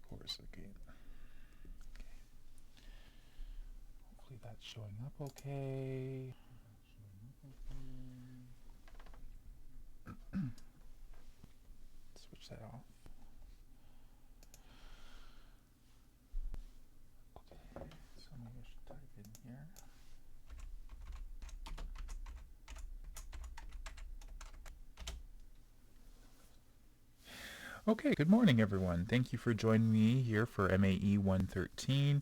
Corsicane. Okay. Hopefully that's showing up okay. Switch that off. Okay, so maybe I should type in here. Okay, good morning everyone. Thank you for joining me here for MAE 113.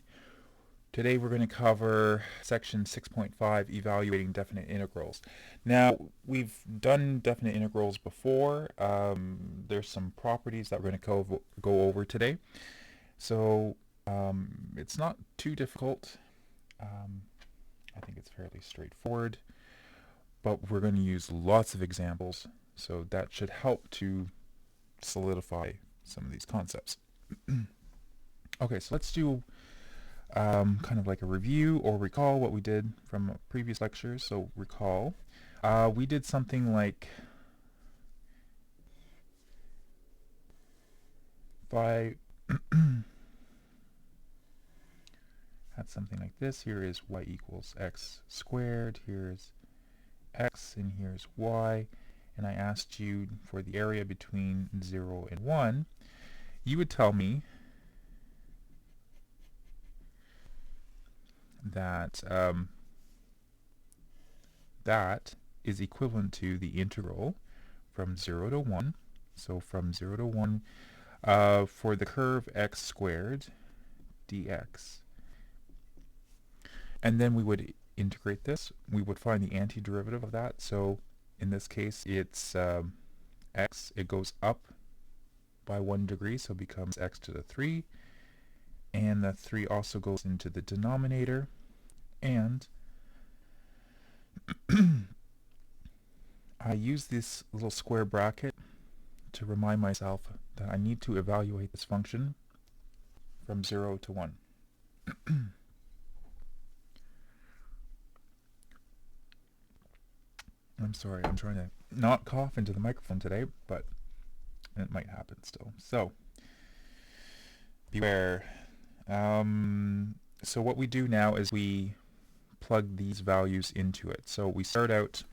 Today we're going to cover section 6.5, evaluating definite integrals. Now, we've done definite integrals before. There's some properties that we're going to go over today. So it's not too difficult. I think it's fairly straightforward, but we're going to use lots of examples, so that should help to solidify some of these concepts. Okay, so let's do kind of like a review or recall what we did from previous lectures. So recall, we did something like had something like this. Here is y equals x squared, here's x, and here's y, and I asked you for the area between 0 and 1. You would tell me that that is equivalent to the integral from 0 to 1. So from 0 to 1 for the curve x squared dx. And then we would integrate this. We would find the antiderivative of that. So in this case, it's x. It goes up by 1 degree, so it becomes x to the 3. And the 3 also goes into the denominator. And I use this little square bracket to remind myself that I need to evaluate this function from 0 to 1. I'm sorry, I'm trying to not cough into the microphone today, but it might happen still. So, beware. So what we do now is we plug these values into it. So we start out,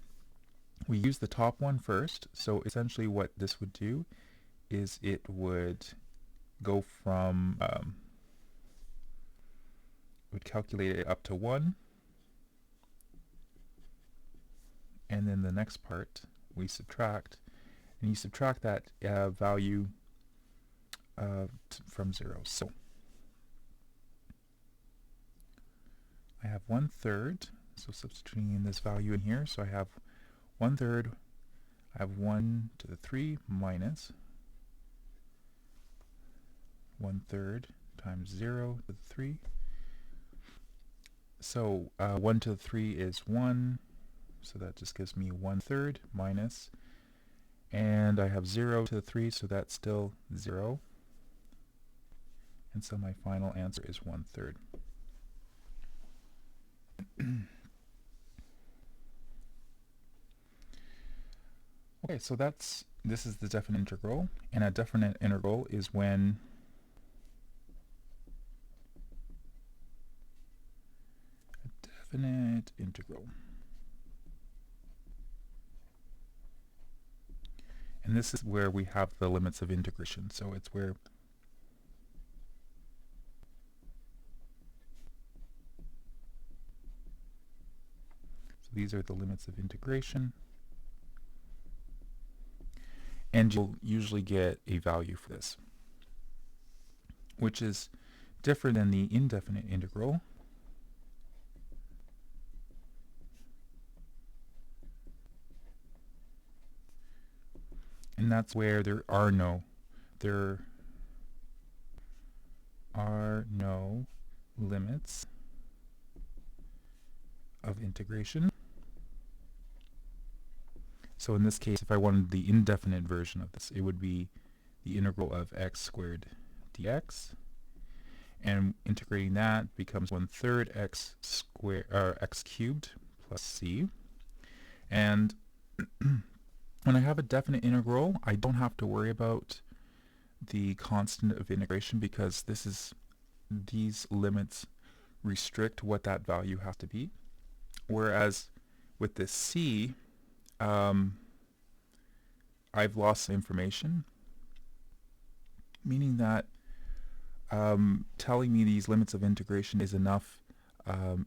we use the top one first. So essentially what this would do is it would go from, would calculate it up to 1. And then the next part we subtract, and you subtract that value from 0. So I have 1/3, so substituting in this value in here, so I have 1/3, I have 1 to the 3 minus 1/3 times 0 to the 3. So 1 to the 3 is 1. So that just gives me 1/3 minus, and I have 0 to the 3, so that's still 0. And so my final answer is 1/3. Okay, so this is the definite integral, and a definite integral is when definite integral. And this is where we have the limits of integration. So it's where these are the limits of integration. And you'll usually get a value for this, which is different than the indefinite integral. And that's where there are no limits of integration. So in this case, if I wanted the indefinite version of this, it would be the integral of x squared dx, and integrating that becomes 1/3 x squared, or x cubed plus c. And when I have a definite integral, I don't have to worry about the constant of integration because these limits restrict what that value has to be. Whereas with this c, I've lost information, meaning that telling me these limits of integration is enough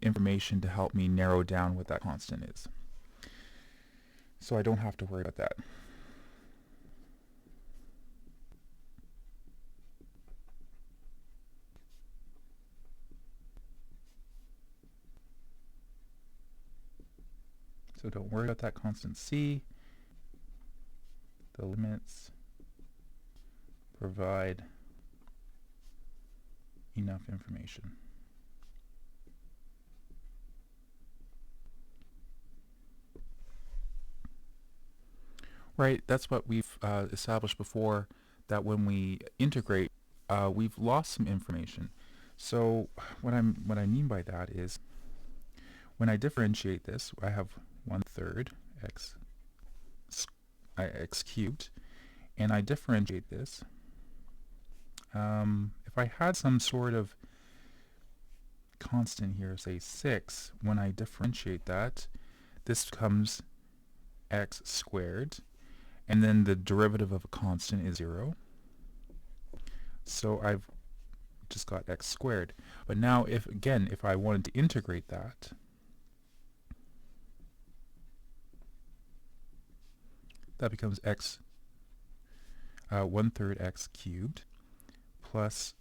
information to help me narrow down what that constant is. So I don't have to worry about that. So don't worry about that constant c. The limits provide enough information. Right, that's what we've established before, that when we integrate, we've lost some information. So what I mean by that is, when I differentiate this, I have 1/3 x cubed, and I differentiate this. If I had some sort of constant here, say 6, when I differentiate that, this becomes x squared, and then the derivative of a constant is 0. So I've just got x squared. But now, if I wanted to integrate that, that becomes 1/3 x cubed plus,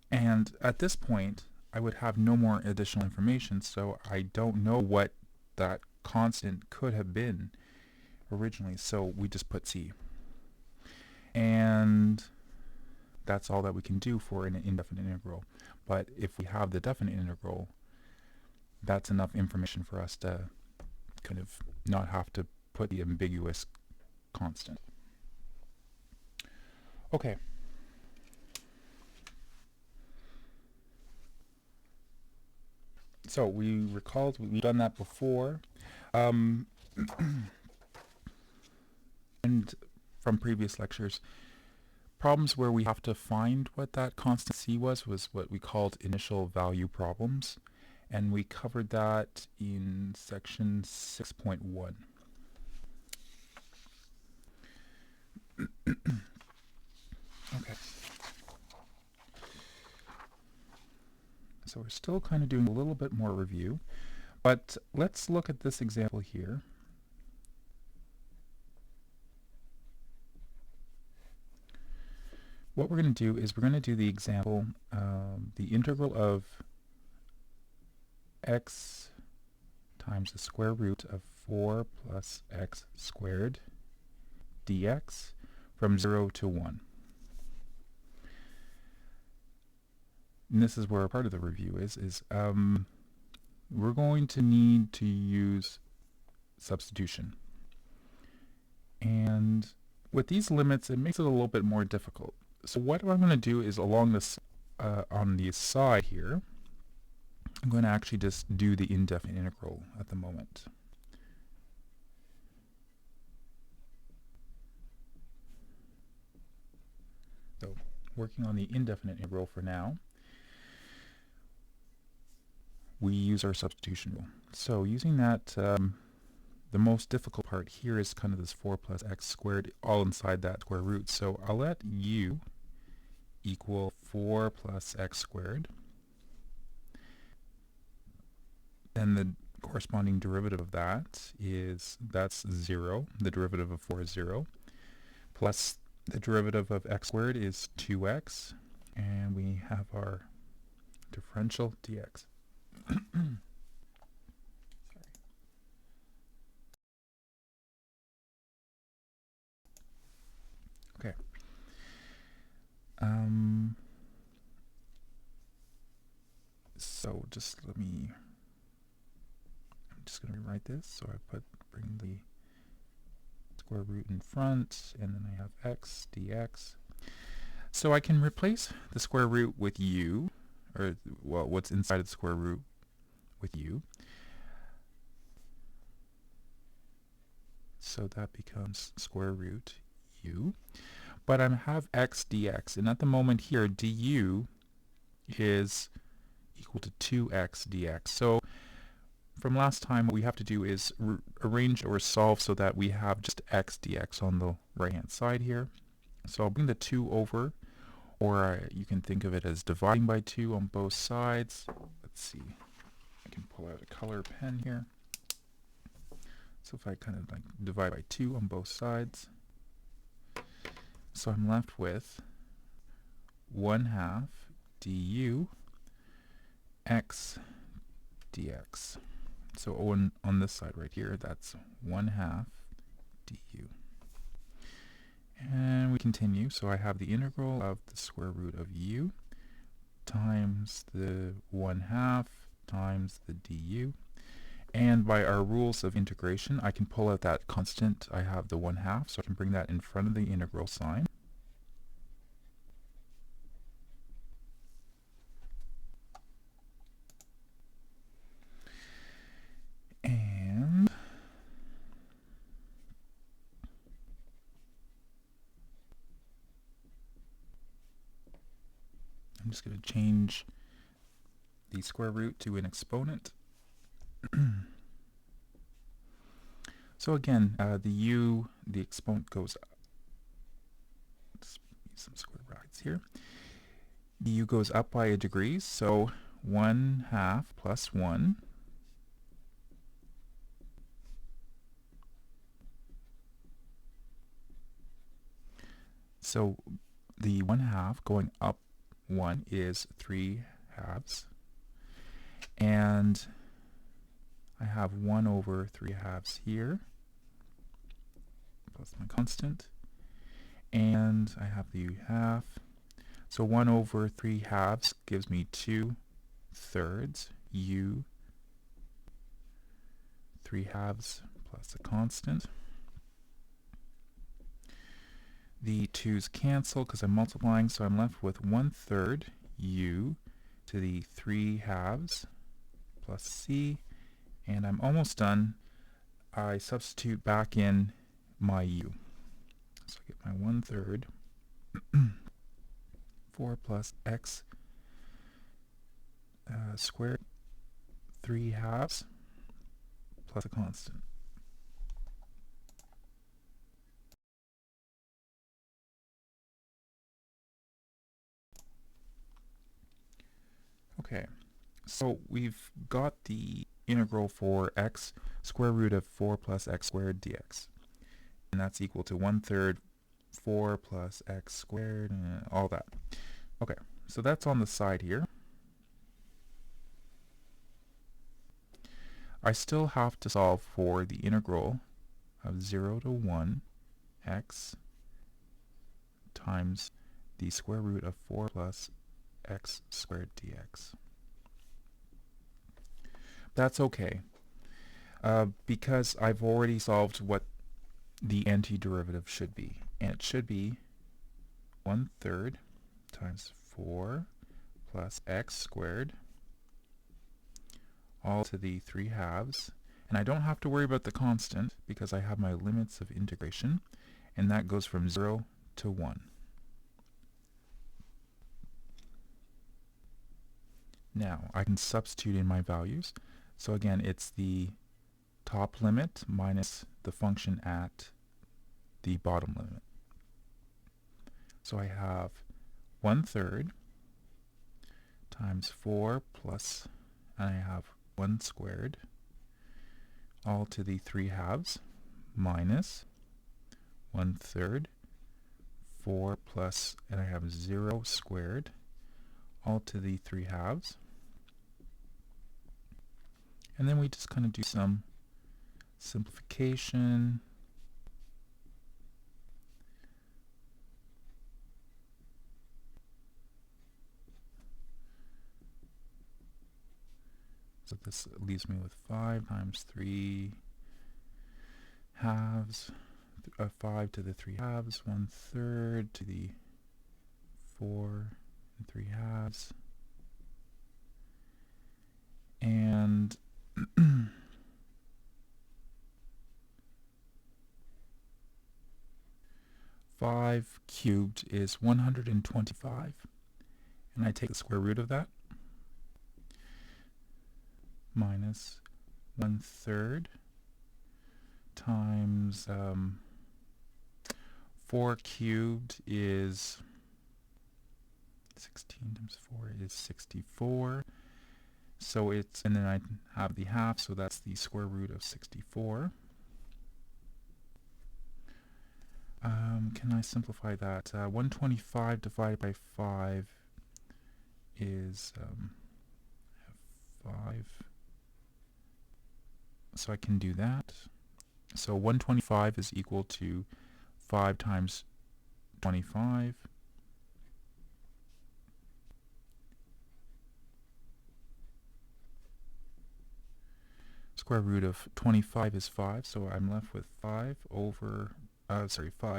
and at this point I would have no more additional information, so I don't know what that constant could have been originally, so we just put c. And that's all that we can do for an indefinite integral. But if we have the definite integral, that's enough information for us to kind of not have to put the ambiguous constant. Okay. So we recalled we've done that before. And from previous lectures, problems where we have to find what that constant c was what we called initial value problems, and we covered that in section 6.1. Okay. So we're still kind of doing a little bit more review, but let's look at this example here. What we're going to do is we're going to do the example, the integral of x times the square root of 4 plus x squared dx from 0 to 1. And this is where part of the review is we're going to need to use substitution. And with these limits, it makes it a little bit more difficult. So what I'm going to do is along this, on the side here, I'm going to actually just do the indefinite integral at the moment. So working on the indefinite integral for now, we use our substitution rule. So using that, the most difficult part here is kind of this 4 plus x squared all inside that square root. So I'll let u equal 4 plus x squared. Then the corresponding derivative of that's 0. The derivative of 4 is 0. Plus the derivative of x squared is 2x. And we have our differential dx. Okay. So just I'm just going to rewrite this. So I bring the square root in front, and then I have x dx. So I can replace the square root with u, or well, what's inside of the square root with u. So that becomes square root u. but I have x dx, and at the moment here du is equal to 2x dx. So from last time, what we have to do is arrange or solve so that we have just x dx on the right hand side here. So I'll bring the 2 over, or you can think of it as dividing by 2 on both sides. Let's see, I can pull out a color pen here. So if I kind of like divide by 2 on both sides, so I'm left with 1/2 du x dx. So on this side right here, that's 1/2 du. And we continue. So I have the integral of the square root of u times the 1/2 times the du. And by our rules of integration, I can pull out that constant. I have the 1/2, so I can bring that in front of the integral sign. And I'm just going to change the square root to an exponent. So again, the exponent goes up. Let's use some square brackets here. The u goes up by a degree, so 1/2 plus 1 . So the 1/2 going up 1 is 3/2. And I have 1 over 3/2 here, plus my constant. And I have the u1/2. So 1 over 3/2 gives me 2/3 u 3/2 plus a constant. The 2's cancel because I'm multiplying, so I'm left with 1/3 u to the 3/2 plus c, and I'm almost done. I substitute back in my u. So I get my 1/3 4 plus x squared 3/2 plus a constant. Okay, so we've got the integral for x square root of 4 plus x squared dx. And that's equal to 1/3 4 plus x squared, and all that. Okay, so that's on the side here. I still have to solve for the integral of 0 to 1 x times the square root of 4 plus x squared dx. That's okay, because I've already solved what the antiderivative should be, and it should be 1/3 times 4 plus x squared all to the 3/2, and I don't have to worry about the constant because I have my limits of integration, and that goes from 0 to 1. Now I can substitute in my values. So again, it's the top limit minus the function at the bottom limit. So I have 1/3 times 4 plus, and I have 1 squared all to the 3/2 minus 1/3 4 plus, and I have 0 squared all to the 3/2. And then we just kind of do some simplification. So this leaves me with 5 times 3 halves, 5 to the 3/2, 1/3 to the 4 and 3/2. And 5 5 cubed is 125. And I take the square root of that, minus 1/3 times 4 cubed is 16 times 4 is 64. So it's, and then I have the half, so that's the square root of 64. Can I simplify that? 125 divided by 5 is 5. So I can do that. So 125 is equal to 5 times 25. Square root of 25 is 5, so I'm left with 5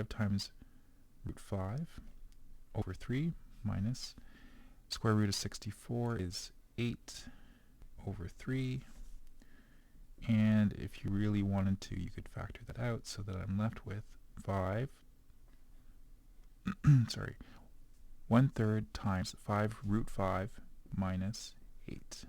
times root 5 over 3 minus square root of 64 is 8 over 3. And if you really wanted to, you could factor that out so that I'm left with 5, 1/3 times 5 root 5 minus 8.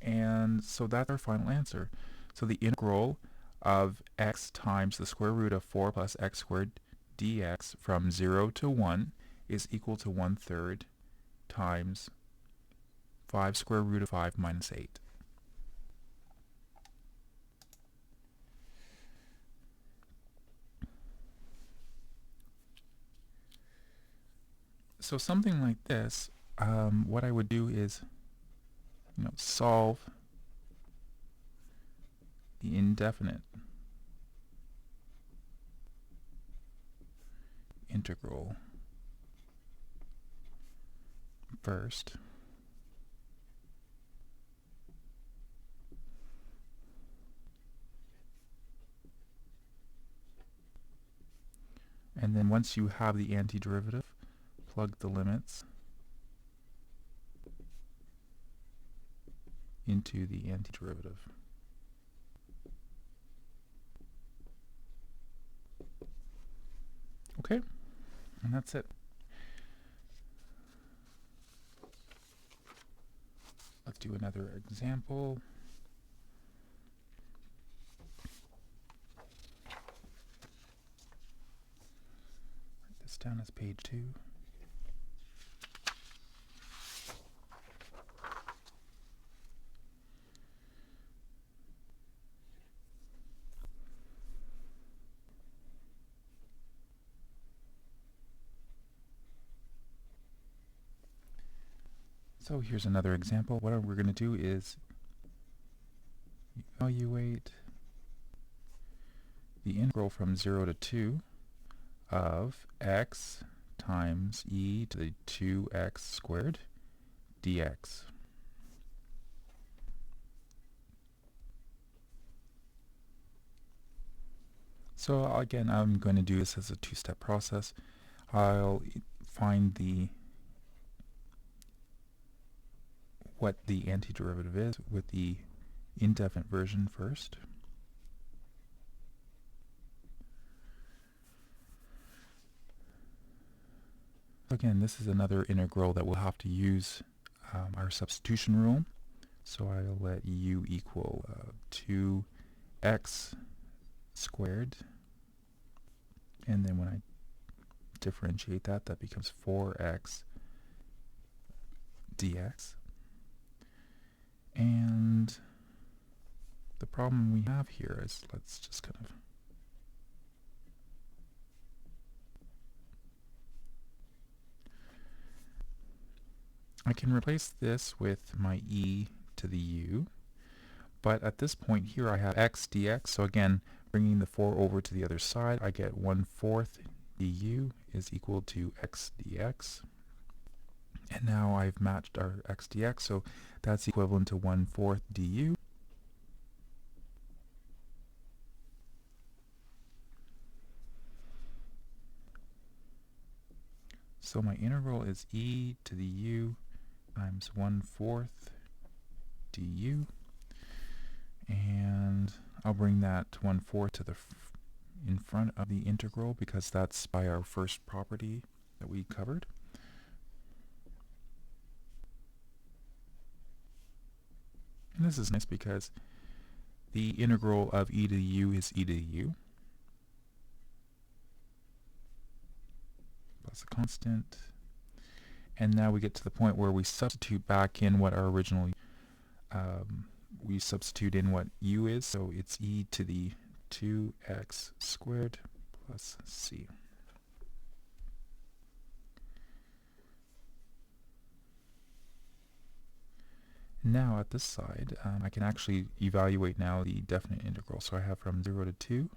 And so that's our final answer. So the integral of x times the square root of 4 plus x squared dx from 0 to 1 is equal to 1/3 times 5 square root of 5 minus 8. So something like this, what I would do is, solve the indefinite integral first. And then once you have the antiderivative, plug the limits into the antiderivative. Okay, and that's it. Let's do another example. Write this down as page 2. So here's another example. What we're going to do is evaluate the integral from 0 to 2 of x times e to the 2x squared dx. So again, I'm going to do this as a two-step process. I'll find what the antiderivative is with the indefinite version first. Again, this is another integral that we'll have to use our substitution rule. So I'll let u equal 2x squared, and then when I differentiate that, that becomes 4x dx. And the problem we have here is, let's just kind of I can replace this with my e to the u, but at this point here I have x dx, so again, bringing the 4 over to the other side, I get 1/4 du is equal to x dx. And now I've matched our x dx, so that's equivalent to 1/4 du. So my integral is e to the u times 1/4 du. And I'll bring that 1/4 to the in front of the integral because that's by our first property that we covered. And this is nice because the integral of e to the u is e to the u plus a constant. And now we get to the point where we substitute back in what our original, we substitute in what u is, so it's e to the 2x squared plus c. Now at this side, I can actually evaluate now the definite integral. So I have from 0 to 2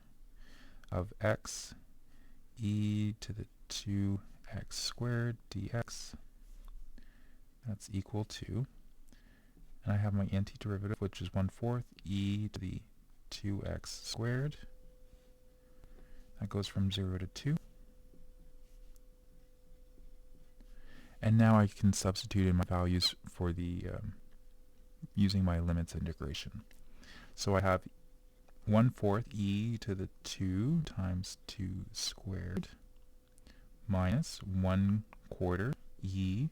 of x e to the 2x squared dx. That's equal to, and I have my antiderivative, which is 1/4 e to the 2x squared. That goes from 0 to 2. And now I can substitute in my values for the using my limits integration. So I have 1/4 e to the 2 times 2 squared minus 1/4 e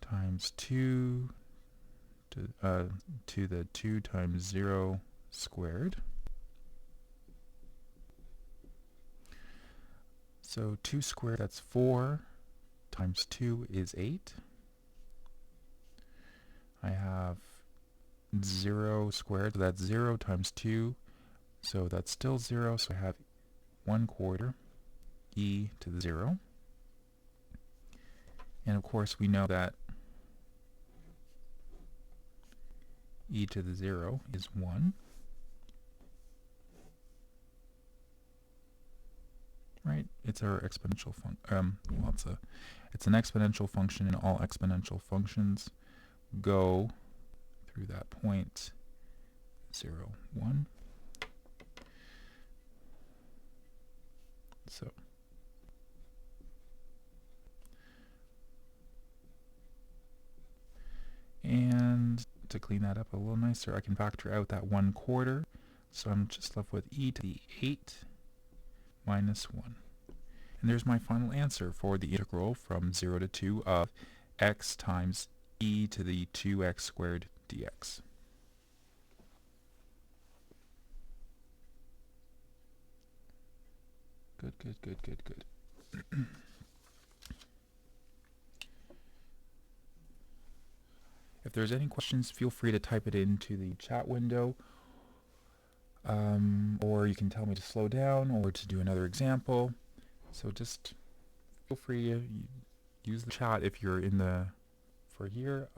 times 2 to the 2 times 0 squared. So 2 squared, that's 4, times 2 is 8. I have 0 squared, so that's 0 times 2, so that's still 0, so I have 1/4 e to the 0. And of course we know that e to the 0 is 1. Right? It's our exponential function. Well, it's an exponential function, and all exponential functions go through that point 0, 1. So and to clean that up a little nicer, I can factor out that 1/4. So I'm just left with e to the 8 minus 1. And there's my final answer for the integral from 0 to 2 of x times e to the 2x squared dx. Good, good, good, good, good. If there's any questions, feel free to type it into the chat window, or you can tell me to slow down or to do another example. So just feel free to use the chat if you're in the here.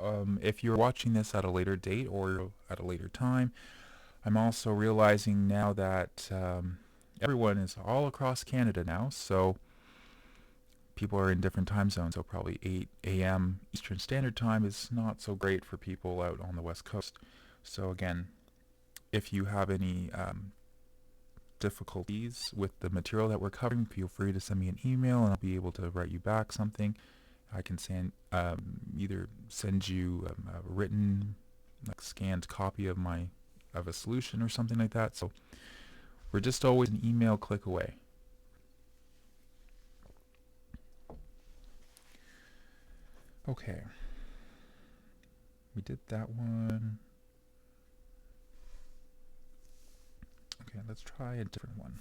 If you're watching this at a later date or at a later time, I'm also realizing now that everyone is all across Canada now, so people are in different time zones, so probably 8 a.m. Eastern Standard Time is not so great for people out on the West Coast. So again, if you have any difficulties with the material that we're covering, feel free to send me an email and I'll be able to write you back something. I can either send you a written, scanned copy of a solution or something like that. So we're just always an email click away. Okay, we did that one. Okay, let's try a different one.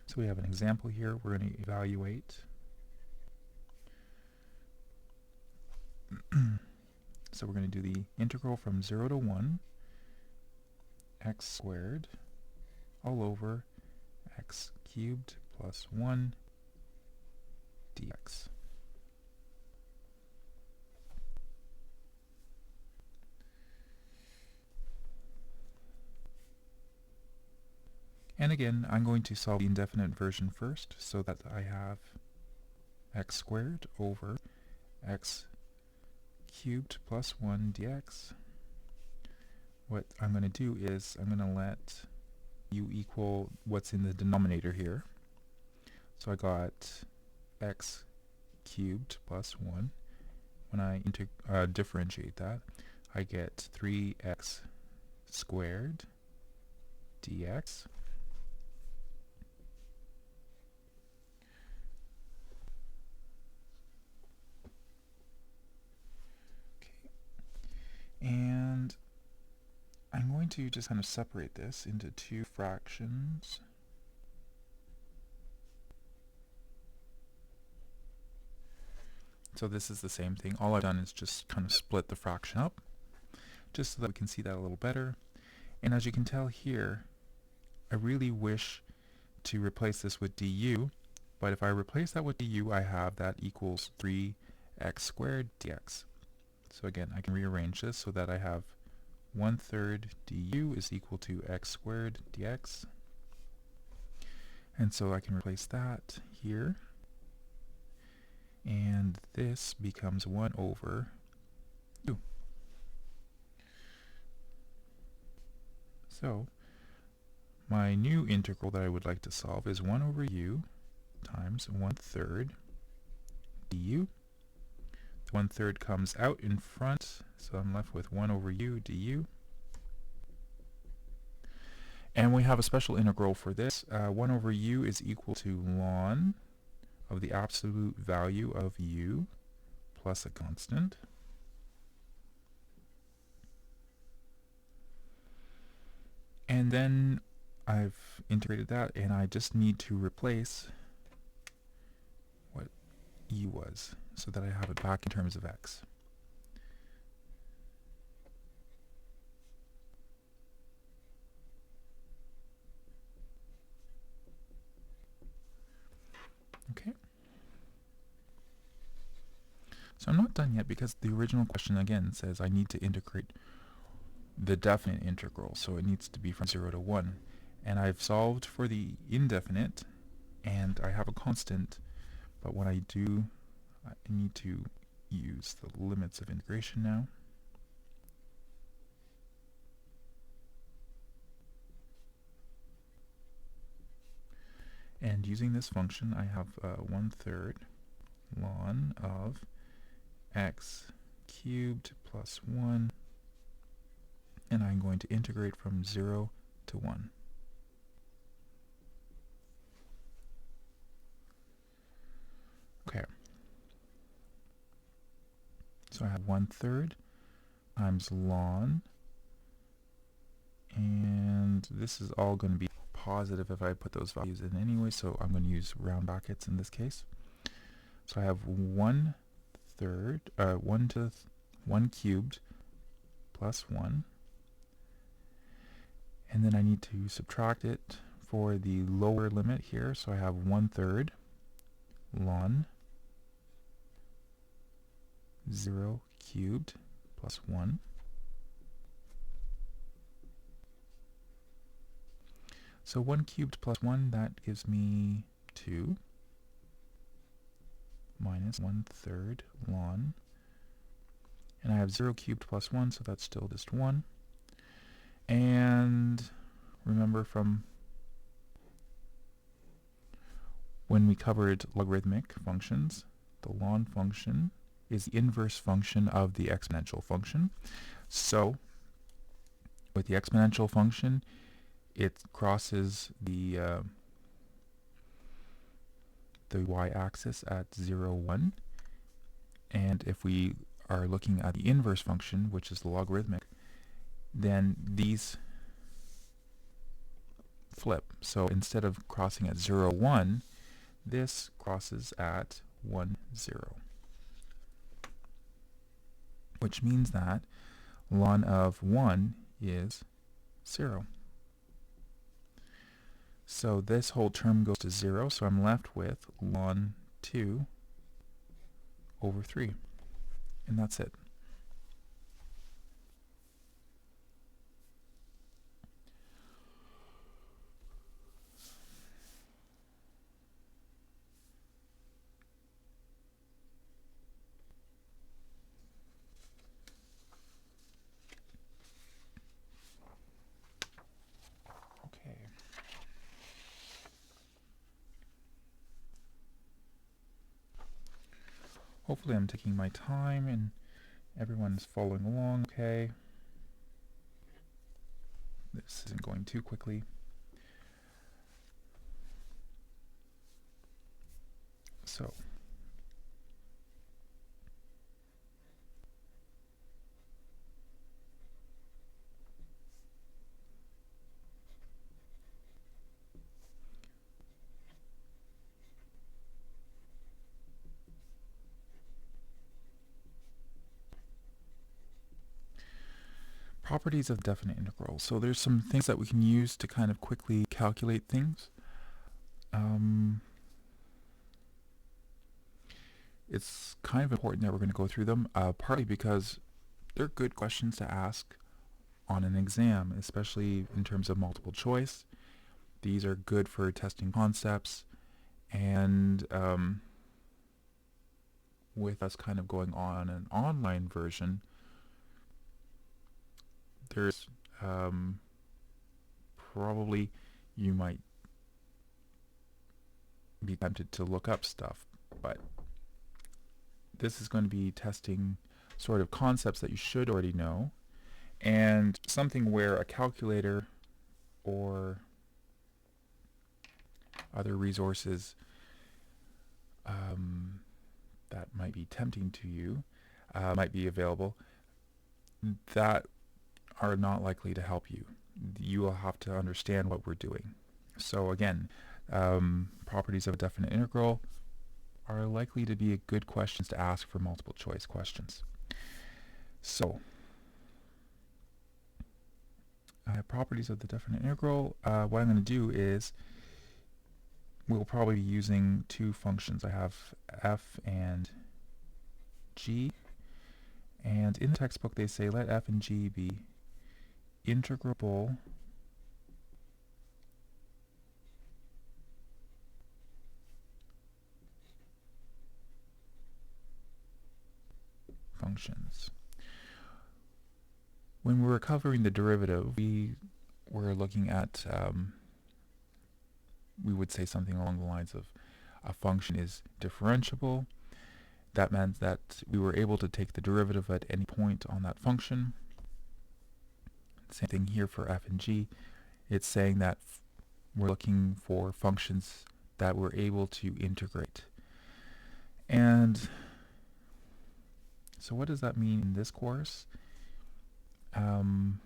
So we have an example here. We're going to evaluate. So we're going to do the integral from 0 to 1 x squared all over x cubed plus 1 dx. And again, I'm going to solve the indefinite version first, so that I have x squared over x cubed plus 1 dx. What I'm going to do is I'm going to let u equal what's in the denominator here. So I got x cubed plus 1. When I differentiate that, I get 3x squared dx. Okay. And I'm going to just kind of separate this into two fractions. So this is the same thing. All I've done is just kind of split the fraction up, just so that we can see that a little better. And as you can tell here, I really wish to replace this with du, but if I replace that with du, I have that equals 3x squared dx. So again, I can rearrange this so that I have 1/3 du is equal to x squared dx. And so I can replace that here. And this becomes 1 over u. So my new integral that I would like to solve is 1 over u times 1/3 du. The 1/3 comes out in front, so I'm left with 1 over u du. And we have a special integral for this. 1 over u is equal to ln of the absolute value of u plus a constant. And then I've integrated that, and I just need to replace what u was so that I have it back in terms of x. Okay. So I'm not done yet because the original question again says I need to integrate the definite integral, so it needs to be from 0 to 1. And I've solved for the indefinite, and I have a constant, but when I do, I need to use the limits of integration now. And using this function, I have 1/3 ln of x cubed plus 1, and I'm going to integrate from 0 to 1. Okay. So I have 1/3 times ln, and this is all going to be positive if I put those values in anyway, so I'm going to use round brackets in this case. So I have 1/3, 1 cubed plus 1, and then I need to subtract it for the lower limit here, so I have 1/3 ln 0 cubed plus 1. So 1 cubed plus 1, that gives me 2 minus 1/3 ln. And I have 0 cubed plus 1, so that's still just 1. And remember from when we covered logarithmic functions, the ln function is the inverse function of the exponential function. So with the exponential function, it crosses the y-axis at 0, 1. And if we are looking at the inverse function, which is the logarithmic, then these flip. So instead of crossing at 0, 1, this crosses at 1, 0. Which means that ln of 1 is 0. So this whole term goes to 0, so I'm left with ln 2 over 3. And that's it. Hopefully I'm taking my time and everyone's following along okay. This isn't going too quickly. So properties of definite integral. So there's some things that we can use to kind of quickly calculate things. It's kind of important that we're going to go through them, partly because they're good questions to ask on an exam, especially in terms of multiple choice. These are good for testing concepts, and with us kind of going on an online version, there's probably you might be tempted to look up stuff, but this is going to be testing sort of concepts that you should already know, and something where a calculator or other resources that might be tempting to you might be available that are not likely to help you. You will have to understand what we're doing. So again, properties of a definite integral are likely to be good questions to ask for multiple choice questions. So properties of the definite integral, what I'm going to do is we'll probably be using two functions. I have f and g, and in the textbook they say let f and g be integrable functions. When we were covering the derivative, we were looking at, we would say something along the lines of a function is differentiable. That meant that we were able to take the derivative at any point on that function. Same thing here for f and g. It's saying that we're looking for functions that we're able to integrate. And so what does that mean in this course? In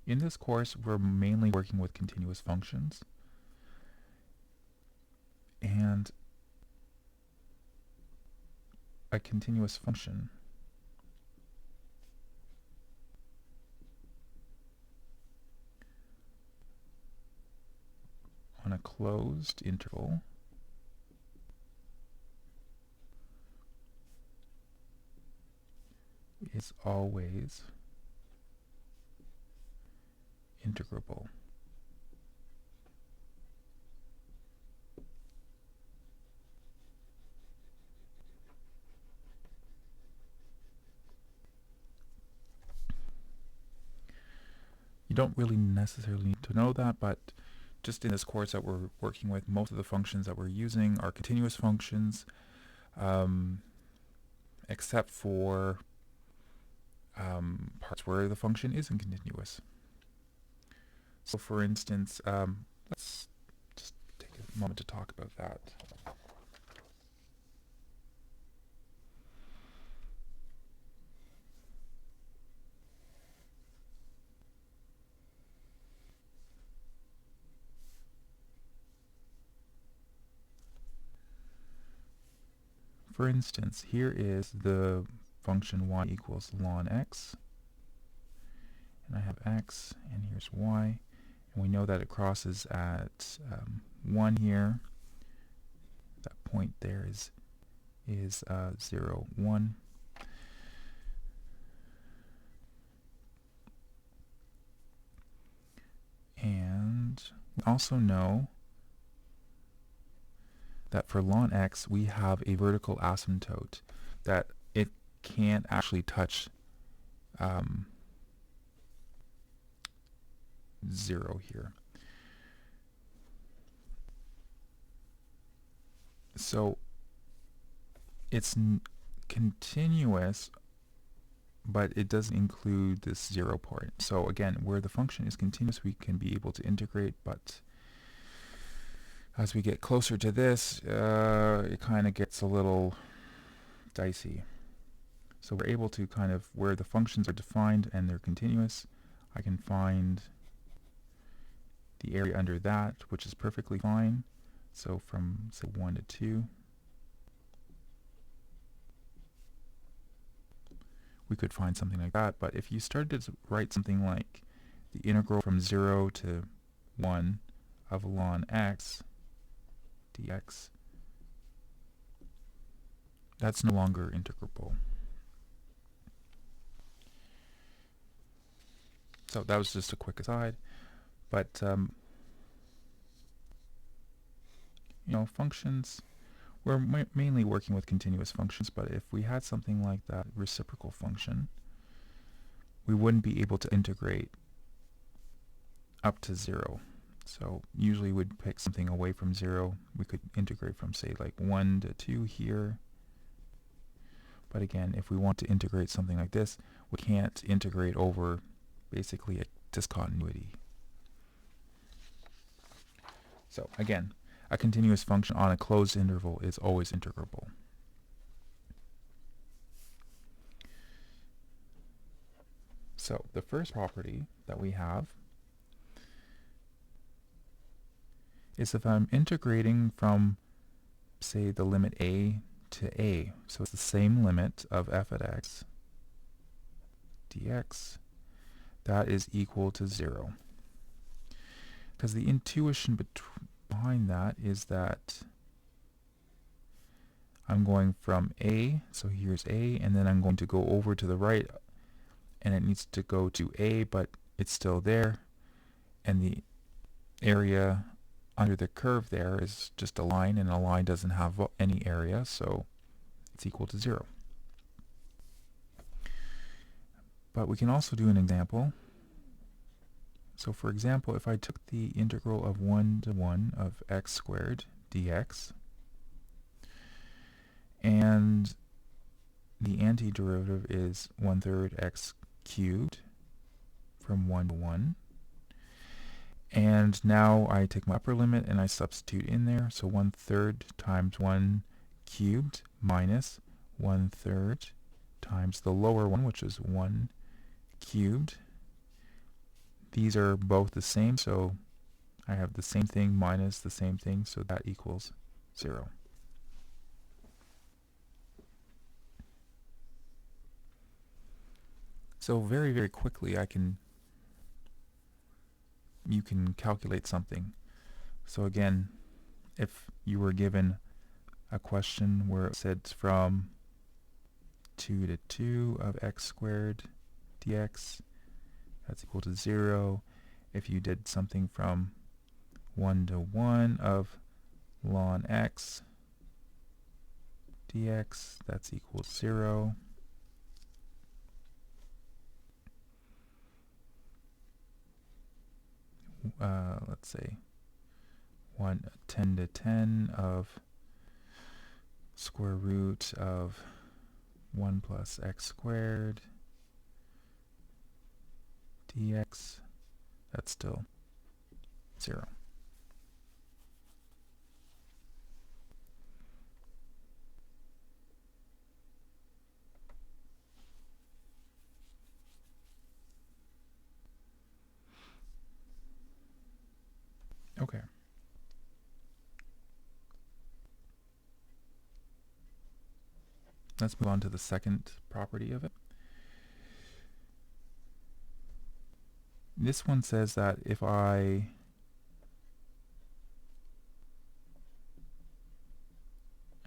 this course, we're mainly working with continuous functions. And a continuous function on a closed interval is always integrable. You don't really necessarily need to know that, but just in this course that we're working with, most of the functions that we're using are continuous functions, except for parts where the function isn't continuous. So for instance, let's just take a moment to talk about that. For instance, here is the function y equals ln x, and I have x, and here's y, and we know that it crosses at 1 here. That point there is 0, 1. And we also know that for ln x we have a vertical asymptote, that it can't actually touch 0 here. So it's continuous, but it doesn't include this 0 part. So again, where the function is continuous, we can be able to integrate, but as we get closer to this, it kind of gets a little dicey. So we're able to kind of, where the functions are defined and they're continuous, I can find the area under that, which is perfectly fine. So from, say, 1 to 2, we could find something like that. But if you started to write something like the integral from 0 to 1 of ln x dx, that's no longer integrable. So that was just a quick aside. But, functions, we're mainly working with continuous functions, but if we had something like that reciprocal function, we wouldn't be able to integrate up to 0. So usually we'd pick something away from 0. We could integrate from, say, like 1 to 2 here. But again, if we want to integrate something like this, we can't integrate over basically a discontinuity. So again, a continuous function on a closed interval is always integrable. So the first property that we have is if I'm integrating from, say, the limit a to a, so it's the same limit of f at x dx, that is equal to 0. Because the intuition behind that is that I'm going from a, so here's a, and then I'm going to go over to the right, and it needs to go to a, but it's still there, and the area under the curve there is just a line, and a line doesn't have any area, so it's equal to 0. But we can also do an example. So for example, if I took the integral of 1 to 1 of x squared dx, and the antiderivative is 1/3 x cubed from 1 to 1, and now I take my upper limit and I substitute in there, so 1/3 times 1 cubed minus 1/3 times the lower one, which is 1 cubed. These are both the same, so I have the same thing minus the same thing, so that equals 0. So very, very quickly you can calculate something. So again, if you were given a question where it said from 2 to 2 of x squared dx, that's equal to 0. If you did something from 1 to 1 of ln x dx, that's equal to 0. Let's say 10 to 10 of square root of 1 plus x squared dx, that's still 0. Okay. Let's move on to the second property of it. This one says that if I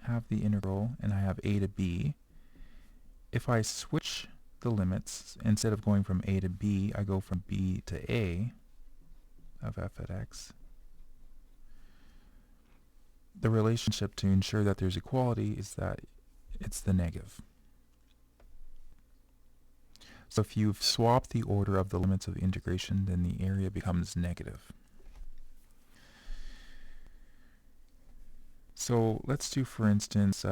have the integral and I have a to b, if I switch the limits, instead of going from a to b, I go from b to a of f at x, the relationship to ensure that there's equality is that it's the negative. So if you've swapped the order of the limits of integration, then the area becomes negative. So let's do, for instance,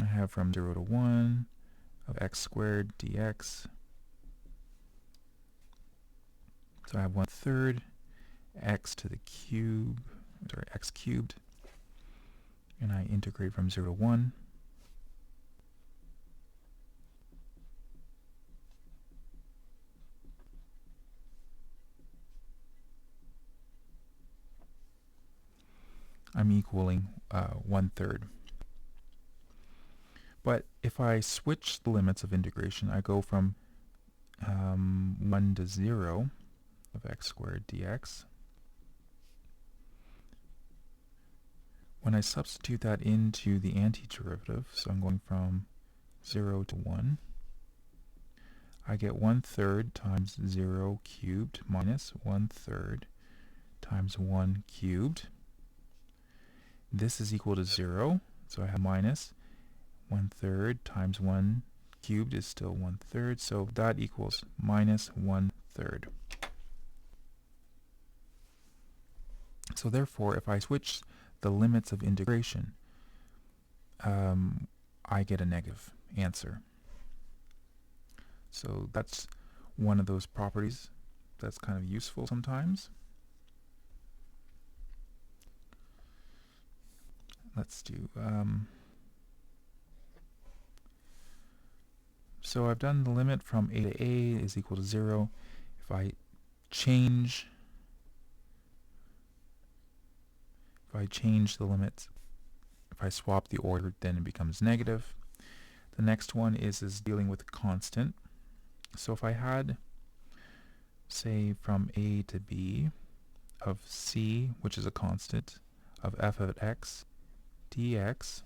I have from 0 to 1 of x squared dx. So I have 1/3 x to the cube, sorry, x cubed, and I integrate from 0 to 1. I'm equaling 1/3. But if I switch the limits of integration, I go from 1 to 0 of x squared dx. When I substitute that into the antiderivative, so I'm going from 0 to 1, I get 1/3 times 0 cubed minus 1/3 times 1 cubed. This is equal to 0, so I have minus 1/3 times 1 cubed is still 1/3, so that equals minus 1/3. So therefore, if I switch the limits of integration, I get a negative answer. So that's one of those properties that's kind of useful sometimes. Let's do, so I've done the limit from a to a is equal to 0. If I change the limits, if I swap the order, then it becomes negative. The next one is dealing with a constant. So if I had, say, from a to b of c, which is a constant, of f of x dx,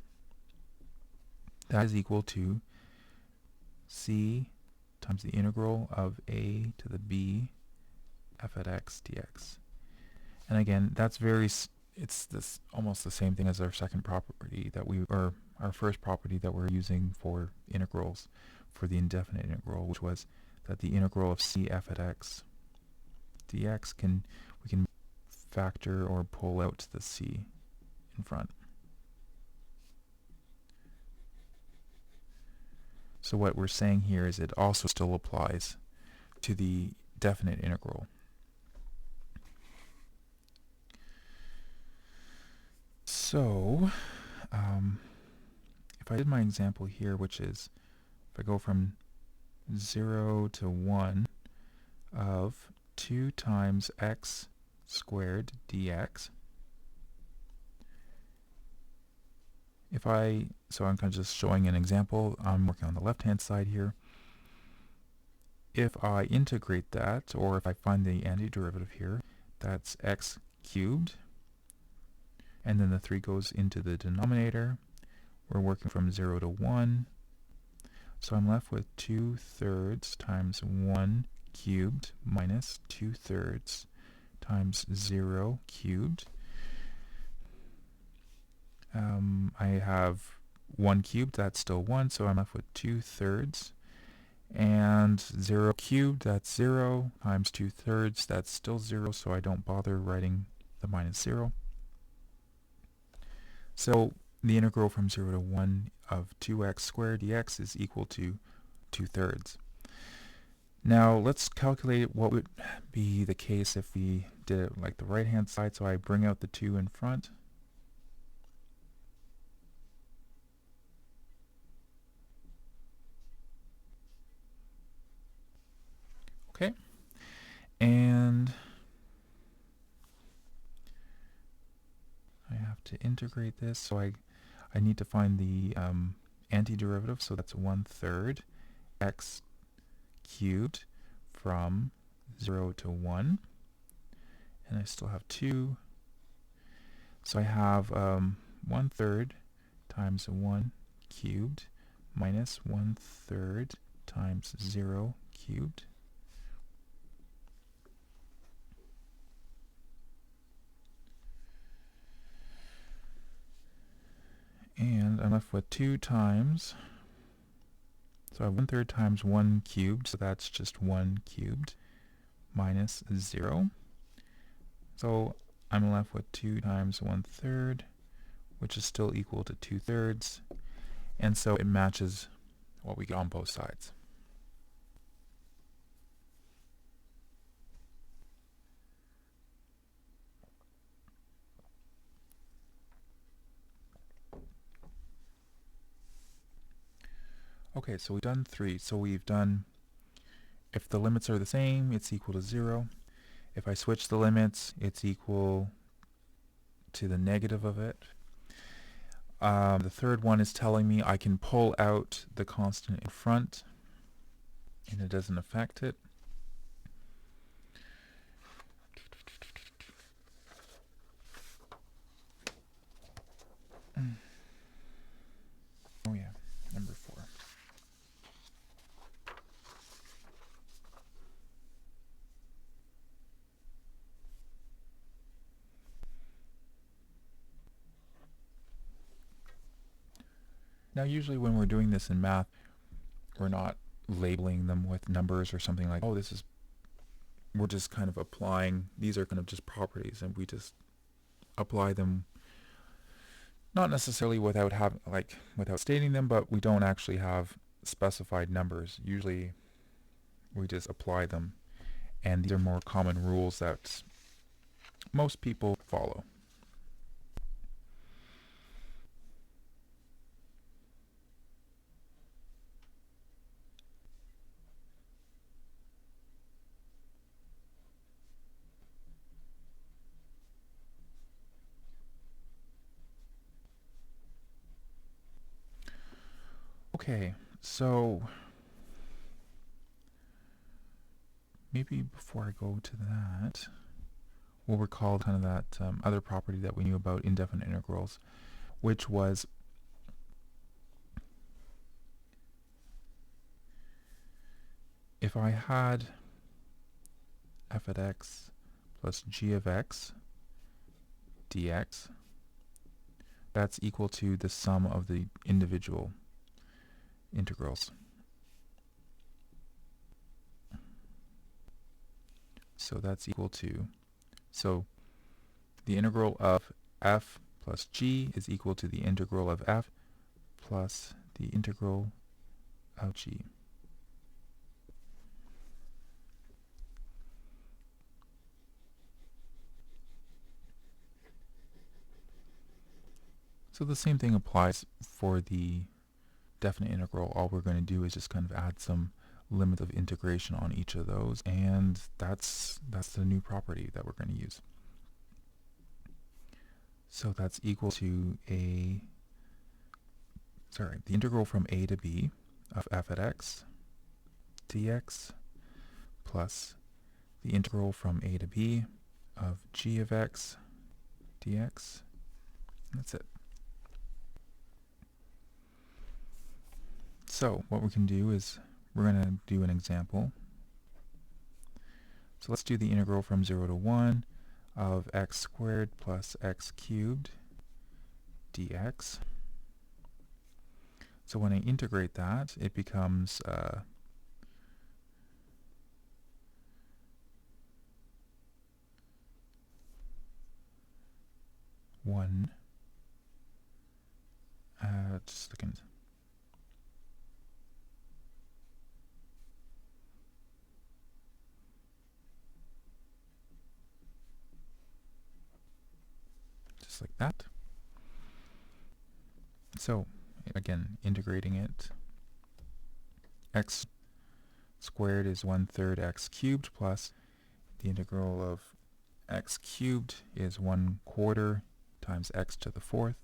that is equal to c times the integral of a to the b f of x dx. And again, that's it's this almost the same thing as our second property that or our first property that we're using for integrals for the indefinite integral, which was that the integral of c f of x dx we can factor or pull out the c in front. So what we're saying here is it also still applies to the definite integral. So if I did my example here, which is if I go from 0 to 1 of 2 times x squared dx, so I'm kind of just showing an example. I'm working on the left-hand side here. If I integrate that, or if I find the antiderivative here, that's x cubed, and then the 3 goes into the denominator. We're working from 0 to 1, so I'm left with 2/3 times 1 cubed minus 2/3 times 0 cubed. I have 1 cubed, that's still 1, so I'm left with 2/3. And 0 cubed, that's 0, times 2/3, that's still 0, so I don't bother writing the minus 0. So the integral from 0 to 1 of 2x squared dx is equal to 2/3. Now let's calculate what would be the case if we did it like the right-hand side. So I bring out the 2 in front. Okay, and I have to integrate this, so I need to find the antiderivative, so that's 1/3 x cubed from 0 to 1, and I still have 2, so I have 1/3 times 1 cubed minus 1/3 times 0 cubed. And I'm left with 2 times, so I have 1/3 times 1 cubed, so that's just 1 cubed, minus 0. So I'm left with 2 times 1/3, which is still equal to 2/3. and so it matches what we get on both sides. Okay, so we've done 3. So we've done, if the limits are the same, it's equal to 0. If I switch the limits, it's equal to the negative of it. The third one is telling me I can pull out the constant in front, and it doesn't affect it. Oh yeah, number 4. Now usually when we're doing this in math, we're not labeling them with numbers or something like, oh, this is, we're just kind of applying, these are kind of just properties, and we just apply them, not necessarily without without stating them, but we don't actually have specified numbers. Usually we just apply them, and these are more common rules that most people follow. Okay, so maybe before I go to that, we'll recall kind of that other property that we knew about indefinite integrals, which was if I had f of x plus g of x dx, that's equal to the sum of the individual integrals. So that's equal to, so the integral of f plus g is equal to the integral of f plus the integral of g. So the same thing applies for the definite integral. All we're going to do is just kind of add some limit of integration on each of those, and that's the new property that we're going to use. So that's equal to the integral from a to b of f at x dx plus the integral from a to b of g of x dx. That's it. So what we can do is we're going to do an example. So let's do the integral from 0 to 1 of x squared plus x cubed dx. So when I integrate that, it becomes 1, just a second. Just like that. So again, integrating it, x squared is 1/3 x cubed plus the integral of x cubed is 1/4 times x to the 4th.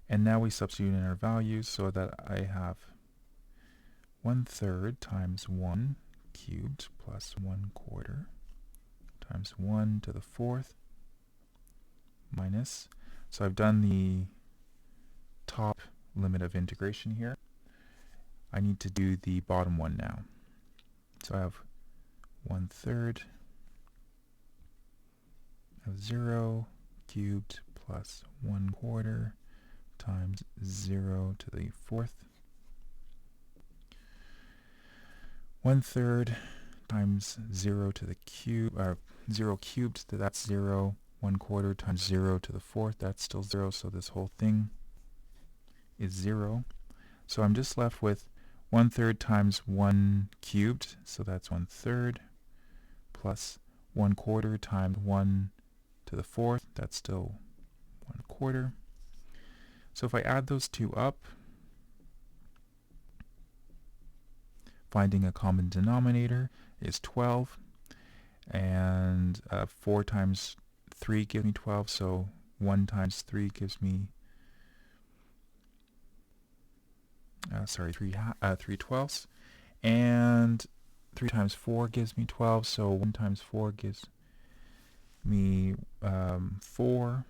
And now we substitute in our values so that I have 1/3 times 1 cubed plus 1/4 times 1 to the 4th minus, so I've done the top limit of integration here. I need to do the bottom one now. So I have 1/3 of 0 cubed plus 1/4 times 0 to the 4th. 1/3 times 0 to the cube, 0 cubed, that's 0. 1/4 times 0 to the 4th, that's still 0, so this whole thing is 0. So I'm just left with 1/3 times 1 cubed, so that's 1/3, plus 1/4 times 1 to the 4th, that's still 1/4. So if I add those two up, finding a common denominator is 12, and 4 times 3 gives me 12, so 1 times 3 gives me 3 twelfths, and 3 times 4 gives me 12, so 1 times 4 gives me 4,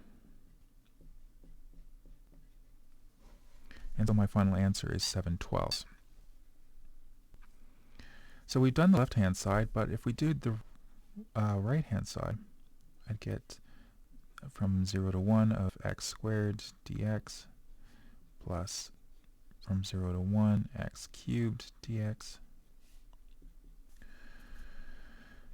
and so my final answer is 7/12. So we've done the left-hand side, but if we did the right-hand side, I'd get from 0 to 1 of x squared dx plus from 0 to 1 x cubed dx.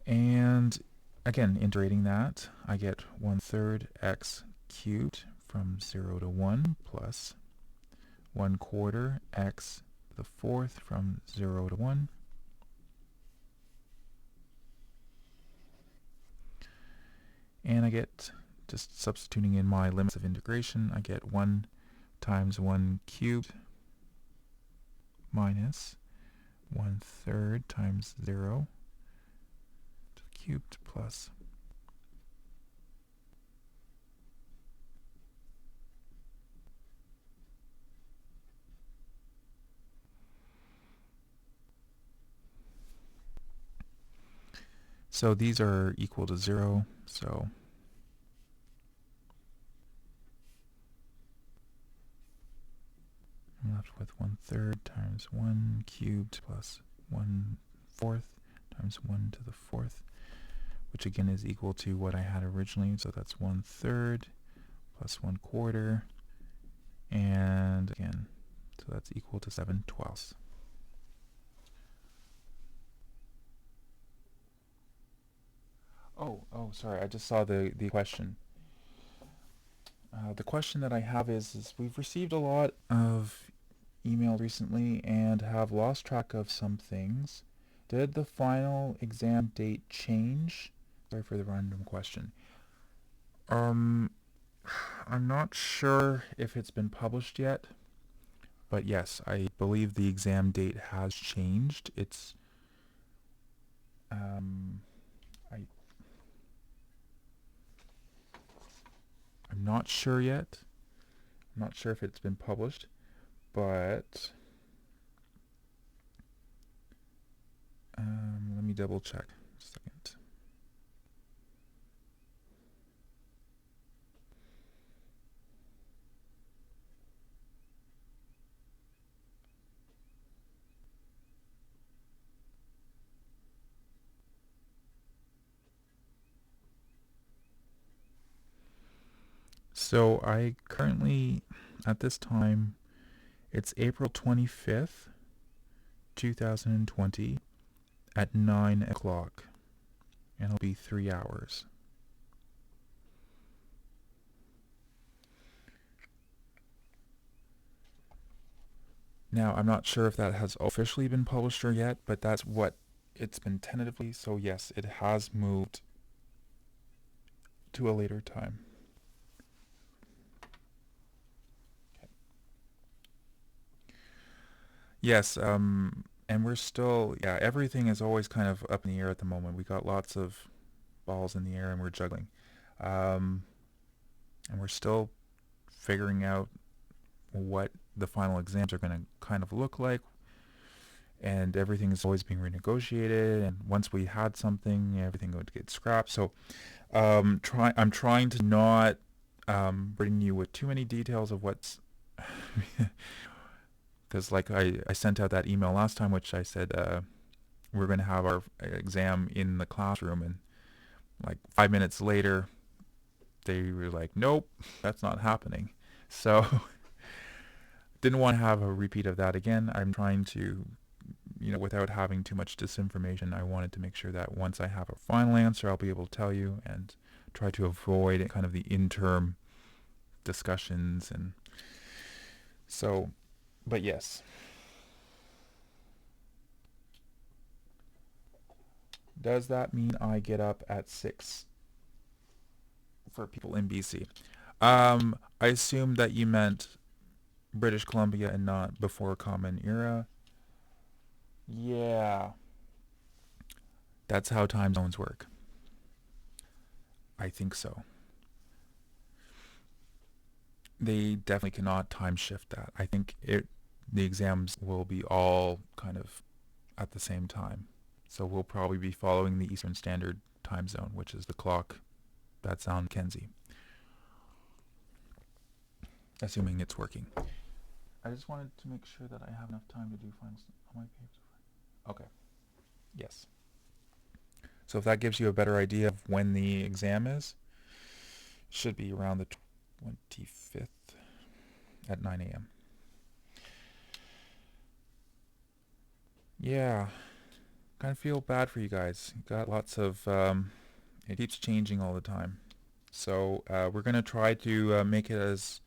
And again, integrating that, I get 1/3 x cubed from 0 to 1 plus 1/4 x to the 4th from 0 to 1. And I get, just substituting in my limits of integration, I get 1 times 1 cubed minus 1/3 times 0 cubed plus so these are equal to 0, so I'm left with 1/3 times 1 cubed plus 1/4 times 1 to the 4th, which again is equal to what I had originally, so that's 1/3 plus 1/4, and again, so that's equal to 7/12. Oh, sorry, I just saw the question. The question that I have is we've received a lot of emails recently and have lost track of some things. Did the final exam date change? Sorry for the random question. I'm not sure if it's been published yet, but yes, I believe the exam date has changed. It's I'm not sure yet. I'm not sure if it's been published, but let me double check. Just a second. So I currently, at this time, it's April 25th, 2020 at 9 o'clock, and it'll be 3 hours. Now, I'm not sure if that has officially been published or yet, but that's what it's been tentatively, so yes, it has moved to a later time. Yes, and we're still, everything is always kind of up in the air at the moment. We got lots of balls in the air and we're juggling. And we're still figuring out what the final exams are going to kind of look like. And everything is always being renegotiated. And once we had something, everything would get scrapped. So I'm trying to not bring you with too many details of what's... Because like I sent out that email last time, which I said we're going to have our exam in the classroom, and like 5 minutes later, they were like, nope, that's not happening. So didn't want to have a repeat of that again. I'm trying to, without having too much disinformation, I wanted to make sure that once I have a final answer, I'll be able to tell you, and try to avoid kind of the interim discussions. And So, but yes. Does that mean I get up at 6 for people in BC? I assume that you meant British Columbia and not before Common Era. Yeah, that's how time zones work. I think so. They definitely cannot time shift that. I think the exams will be all kind of at the same time. So we'll probably be following the Eastern Standard Time Zone, which is the clock that's on Kenzie, assuming it's working. I just wanted to make sure that I have enough time to do finals on my papers. Okay. Yes. So if that gives you a better idea of when the exam is, should be around the 25th at 9 a.m. Yeah, kind of feel bad for you guys. You got lots of, it keeps changing all the time. So we're going to try to make it as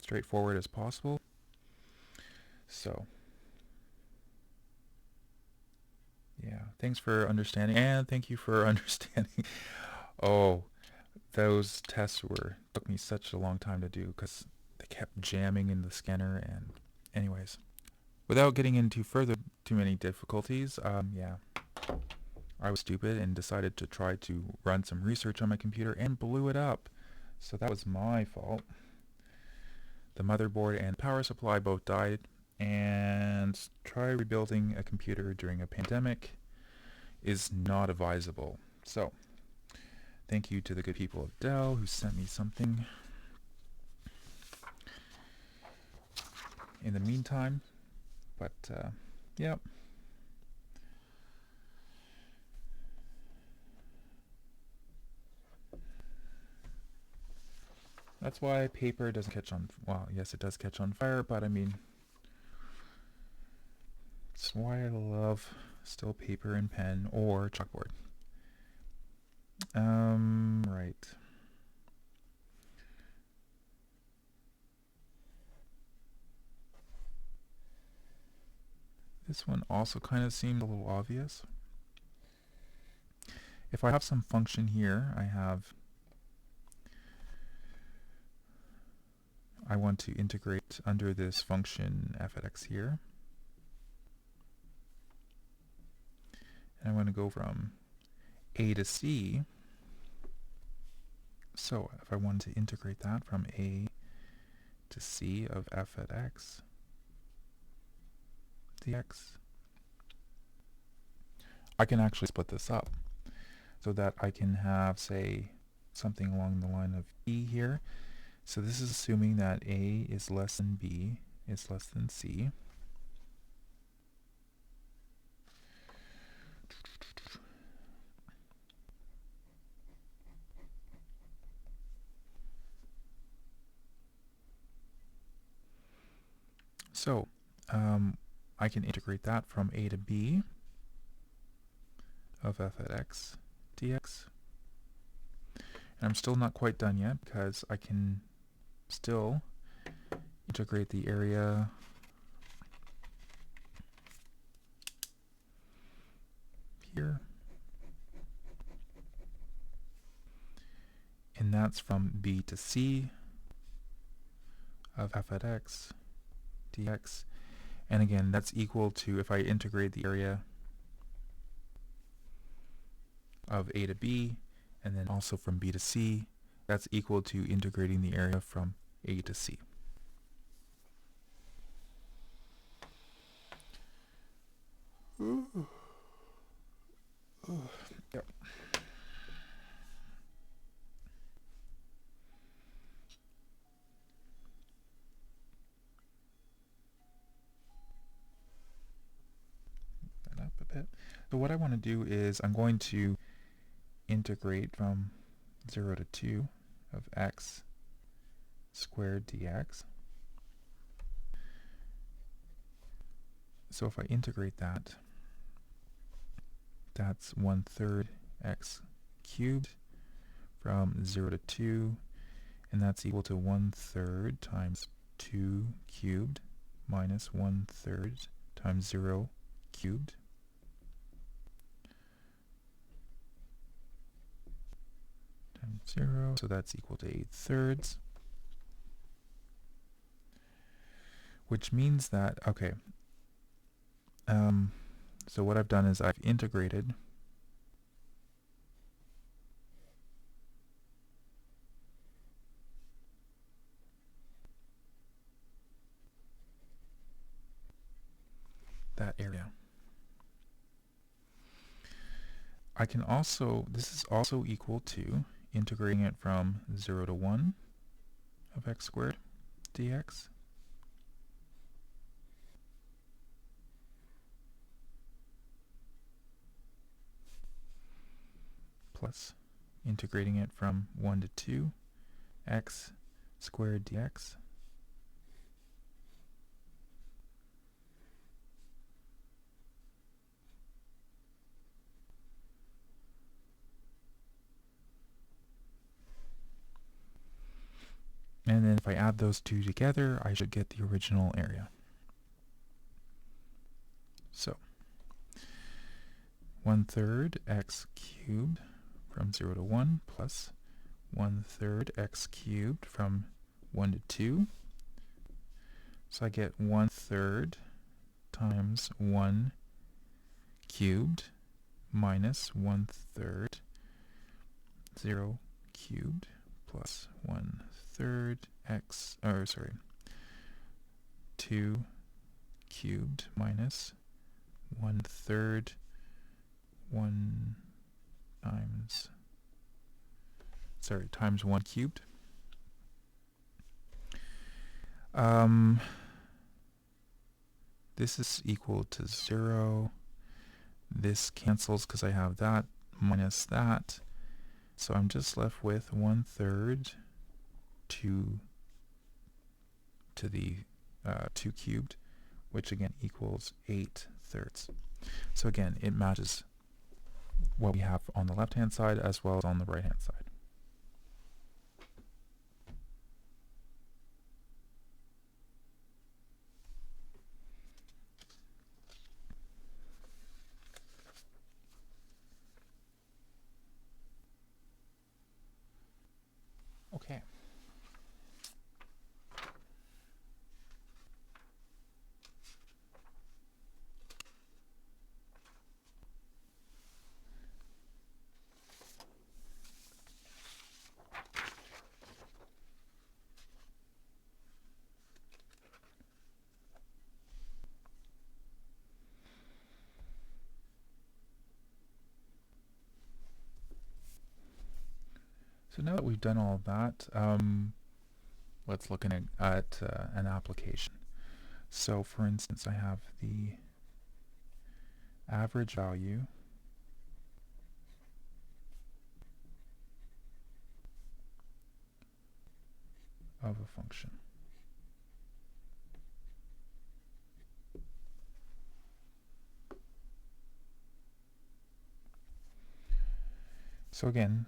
straightforward as possible. So, yeah, thanks for understanding, and thank you for understanding. Oh, those tests took me such a long time to do because they kept jamming in the scanner. And anyways, without getting into too many difficulties, yeah, I was stupid and decided to try to run some research on my computer and blew it up. So that was my fault. The motherboard and power supply both died, and try rebuilding a computer during a pandemic is not advisable. So, thank you to the good people of Dell who sent me something. In the meantime, but yeah. That's why paper doesn't catch on, well, yes, it does catch on fire, but I mean, it's why I love still paper and pen or chalkboard. Right. This one also kind of seemed a little obvious. If I have some function here, I want to integrate under this function f at x here. And I want to go from a to c. So if I wanted to integrate that from a to c of f at x dx, I can actually split this up so that I can have, say, something along the line of b here. So this is assuming that a is less than b is less than c. So I can integrate that from a to b of f at x dx. And I'm still not quite done yet because I can still integrate the area here. And that's from b to c of f at x dx. And again, that's equal to, if I integrate the area of a to b, and then also from b to c, that's equal to integrating the area from a to c. Yep. That up a bit. So what I want to do is I'm going to integrate from 0 to 2 of x squared dx. So if I integrate that, that's 1/3 x cubed from 0 to 2, and that's equal to 1/3 times 2 cubed minus 1/3 times 0 cubed times 0, so that's equal to 8/3, which means that, okay, so what I've done is I've integrated that area. I can also, this is also equal to integrating it from 0 to 1 of x squared dx plus integrating it from 1 to 2 x squared dx and then if I add those two together, I should get the original area. So 1/3 x cubed from 0 to 1 plus 1/3 x cubed from 1 to 2. So I get 1/3 times 1 cubed minus 1/3 0 cubed plus 1/3 x, 2 cubed minus 1/3 1 times 1 cubed. This is equal to 0. This cancels because I have that minus that. So I'm just left with 1/3 to the 2 cubed, which again equals 8/3. So again, it matches what we have on the left-hand side as well as on the right-hand side. Okay. So now that we've done all of that, let's look at an application. So for instance, I have the average value of a function. So again,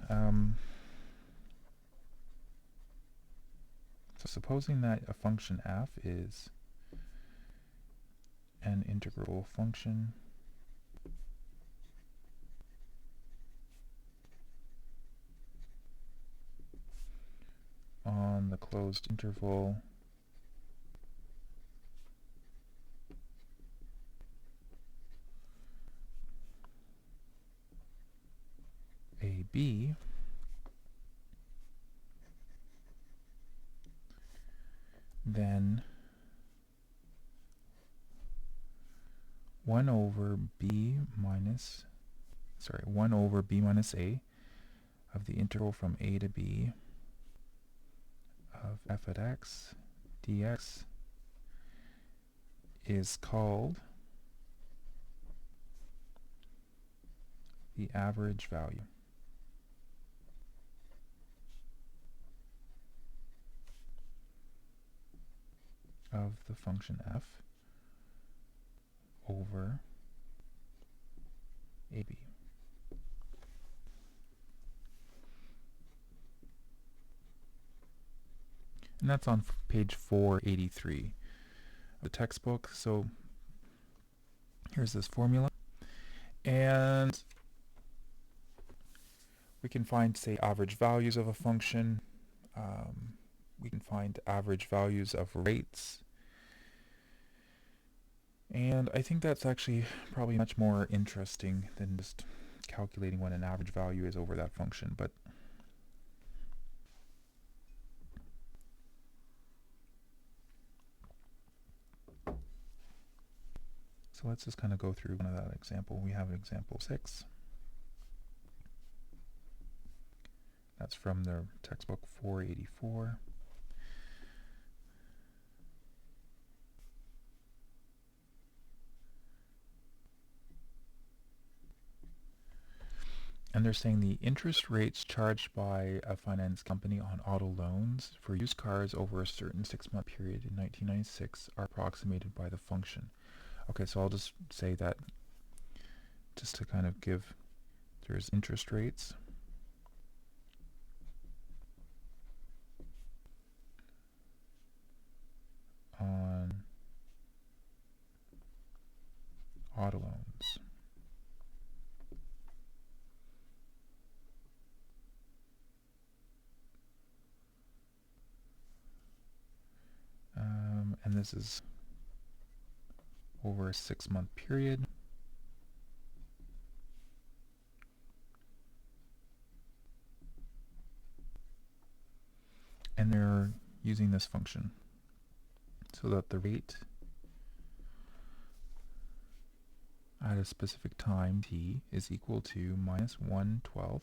so supposing that a function f is an integrable function on the closed interval AB, then 1 over b minus a of the integral from a to b of f at x dx is called the average value of the function f over AB. And that's on page 483 of the textbook. So here's this formula. And we can find, say, average values of a function. We can find average values of rates. And I think that's actually probably much more interesting than just calculating what an average value is over that function. But so let's just kind of go through one of that example. We have example 6. That's from their textbook 484. And they're saying the interest rates charged by a finance company on auto loans for used cars over a certain 6-month period in 1996 are approximated by the function. Okay, so I'll just say that just to kind of give, there's interest rates. On auto loans. And this is over a 6-month period. And they're using this function so that the rate at a specific time t is equal to minus 1/12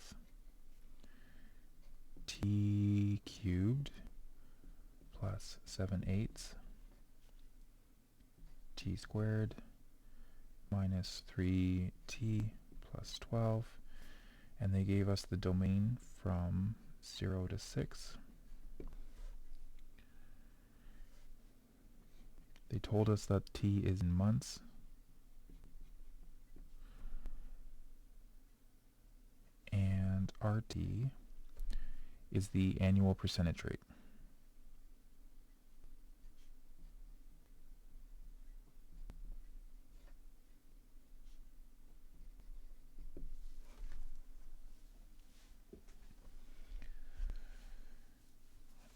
t cubed plus 7/8 t squared minus 3t plus 12, and they gave us the domain from 0 to 6. They told us that t is in months, and RT is the annual percentage rate.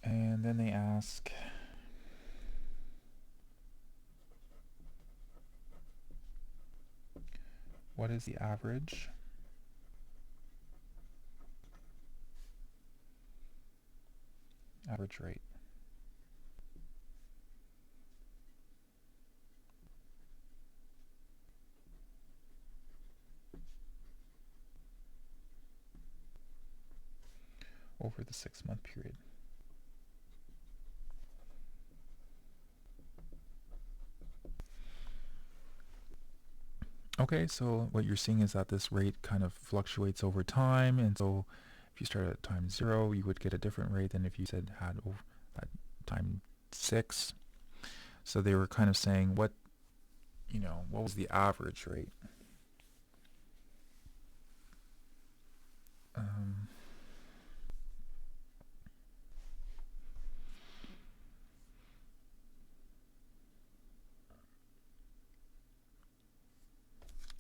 And then they ask, what is the average rate? Over the 6-month period. Okay, so what you're seeing is that this rate kind of fluctuates over time, and so if you start at time 0, you would get a different rate than if you said had at time 6. So they were kind of saying what was the average rate?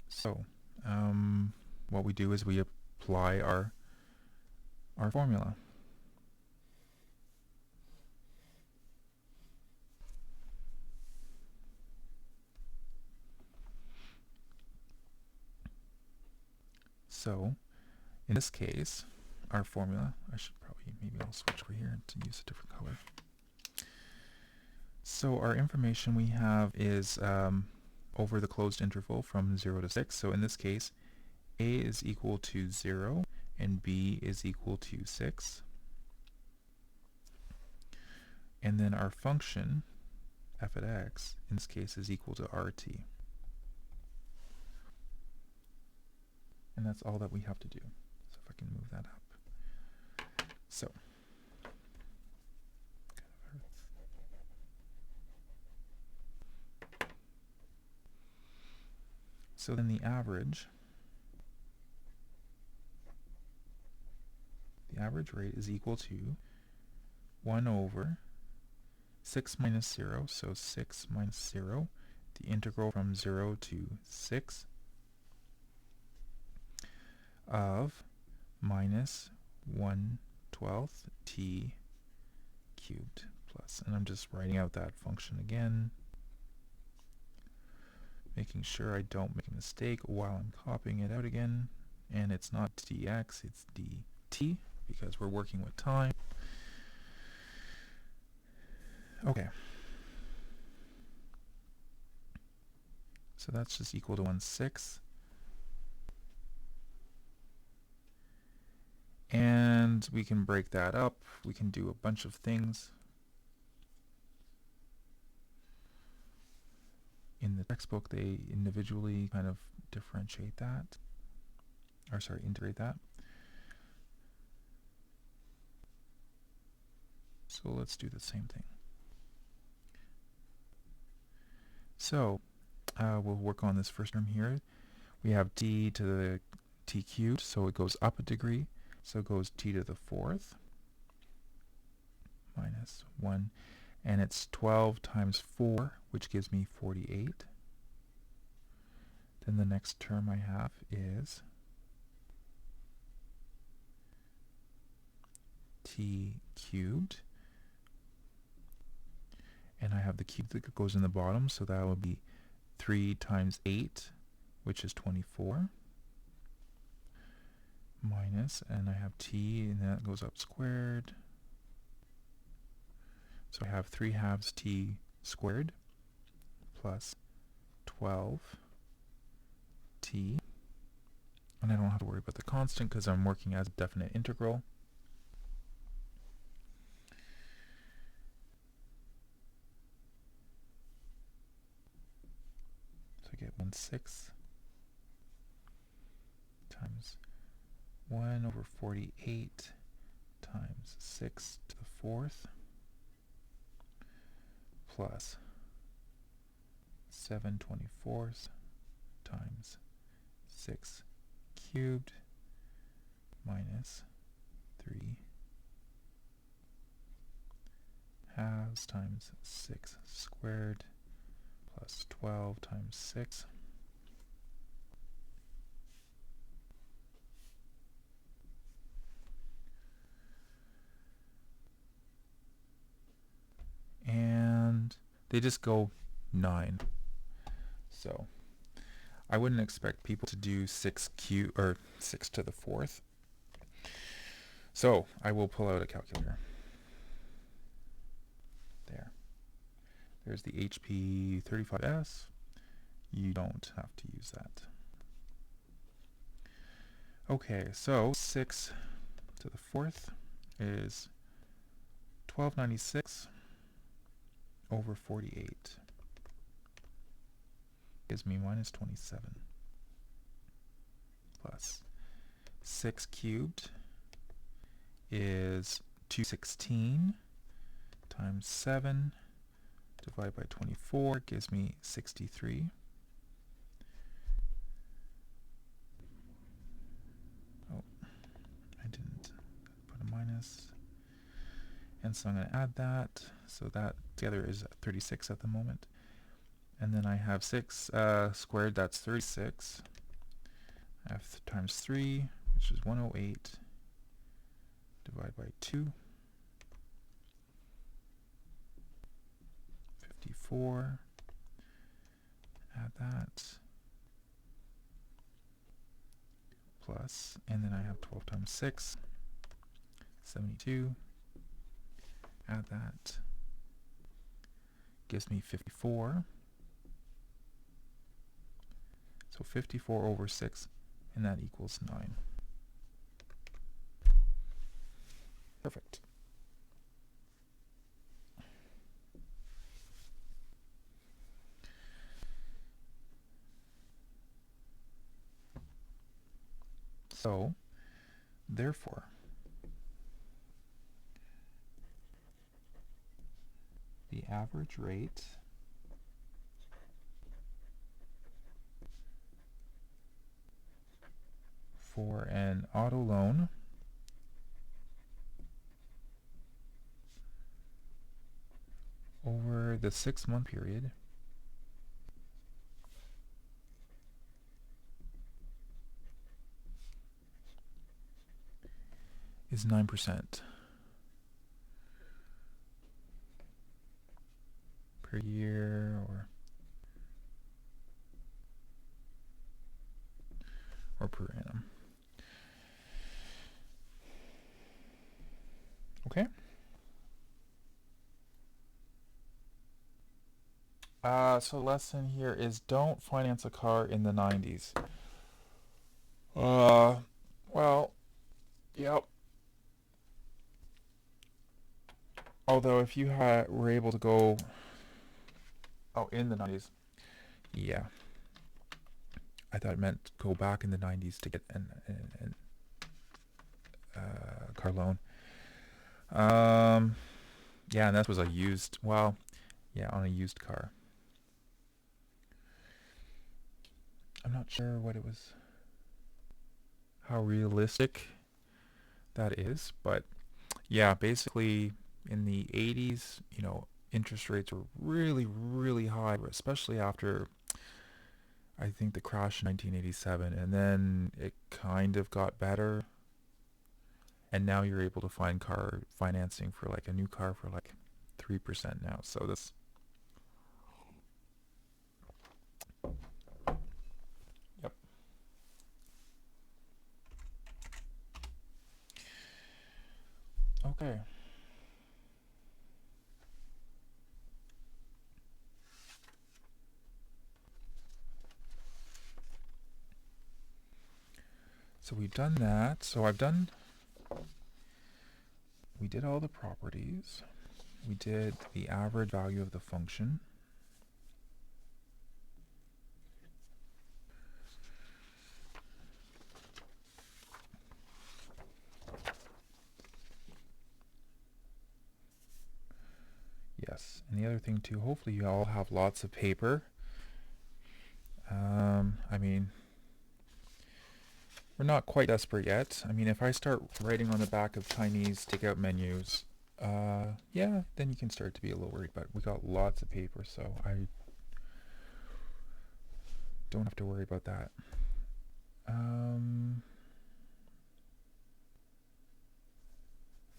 So what we do is we apply our formula. So in this case, our formula, maybe I'll switch over here to use a different color. So our information we have is over the closed interval from 0 to 6. So in this case, A is equal to 0 and B is equal to 6. And then our function, f at x, in this case is equal to RT. And that's all that we have to do. So if I can move that up. So then the average rate is equal to 1 over 6 minus 0, so 6 minus 0, the integral from 0 to 6 of minus 1/12 t cubed plus, and I'm just writing out that function again, making sure I don't make a mistake while I'm copying it out again, and it's not dx, it's dt, because we're working with time. Okay. So that's just equal to 1/6. And we can break that up. We can do a bunch of things. In the textbook, they individually kind of differentiate that, or sorry, integrate that. So let's do the same thing. So we'll work on this first term here. We have t to the t cubed, so it goes up a degree. So it goes t to the 4th minus 1. And it's 12 times 4, which gives me 48. Then the next term I have is t cubed. And I have the cube that goes in the bottom, so that will be 3 times 8, which is 24. Minus, and I have t, and that goes up squared. So I have 3/2 t squared plus 12 t. And I don't have to worry about the constant because I'm working as a definite integral. So I get 1/6 times 1 over 48 times 6 to the 4th plus 7/24 times 6 cubed minus 3/2 times 6 squared plus 12 times 6. And they just go 9. So I wouldn't expect people to do 6 to the 4th. So I will pull out a calculator. There's the HP 35S. You don't have to use that. Okay, so 6 to the 4th is 1296 over 48. Gives me minus 27. Plus 6 cubed is 216 times 7 divided by 24 gives me 63. Oh, I didn't put a minus. And so I'm going to add that. So that together is 36 at the moment. And then I have 6 squared, that's 36. I have times 3, which is 108, divided by 2. 54. Add that. Plus, and then I have 12 times 6, 72. Add that. Gives me 54. So 54 over 6, and that equals 9. Perfect. So, therefore, the average rate for an auto loan the 6-month period is 9% per year or per annum. Okay. So the lesson here is don't finance a car in the 90s. Well, yep. Although if you were able to go, in the 90s, yeah. I thought it meant go back in the 90s to get an car loan. Yeah, and that was a used, on a used car. I'm not sure what it was, how realistic that is, but yeah, basically in the 80s, interest rates were really, really high, especially after, I think, the crash in 1987, and then it kind of got better, and now you're able to find car financing for like a new car for like 3% now. So this, yep. Okay. So we've done that. We did all the properties. We did the average value of the function. Yes, and the other thing too, hopefully you all have lots of paper. I mean, we're not quite desperate yet. I mean, if I start writing on the back of Chinese takeout menus, yeah, then you can start to be a little worried, but we got lots of paper, so I don't have to worry about that.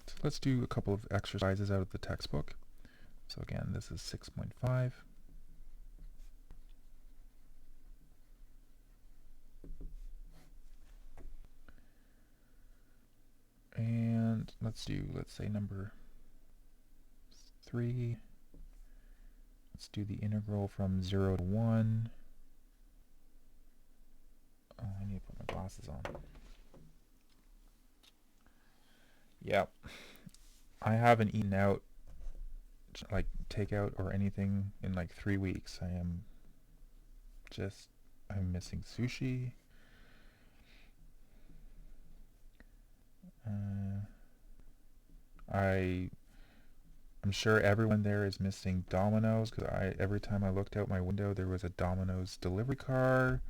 So let's do a couple of exercises out of the textbook. So again, this is 6.5. And let's say number 3. Let's do the integral from 0 to 1. Oh, I need to put my glasses on. Yep. I haven't eaten out, like takeout or anything, in like 3 weeks. I'm missing sushi. I'm sure everyone there is missing Domino's, because every time I looked out my window there was a Domino's delivery car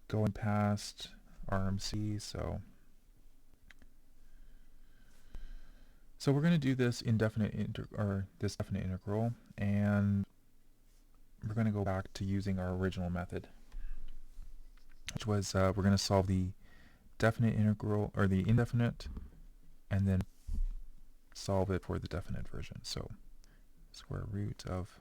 going past RMC. So we're going to do this definite integral, and we're going to go back to using our original method, which was we're going to solve the definite integral, or the indefinite, and then solve it for the definite version. So square root of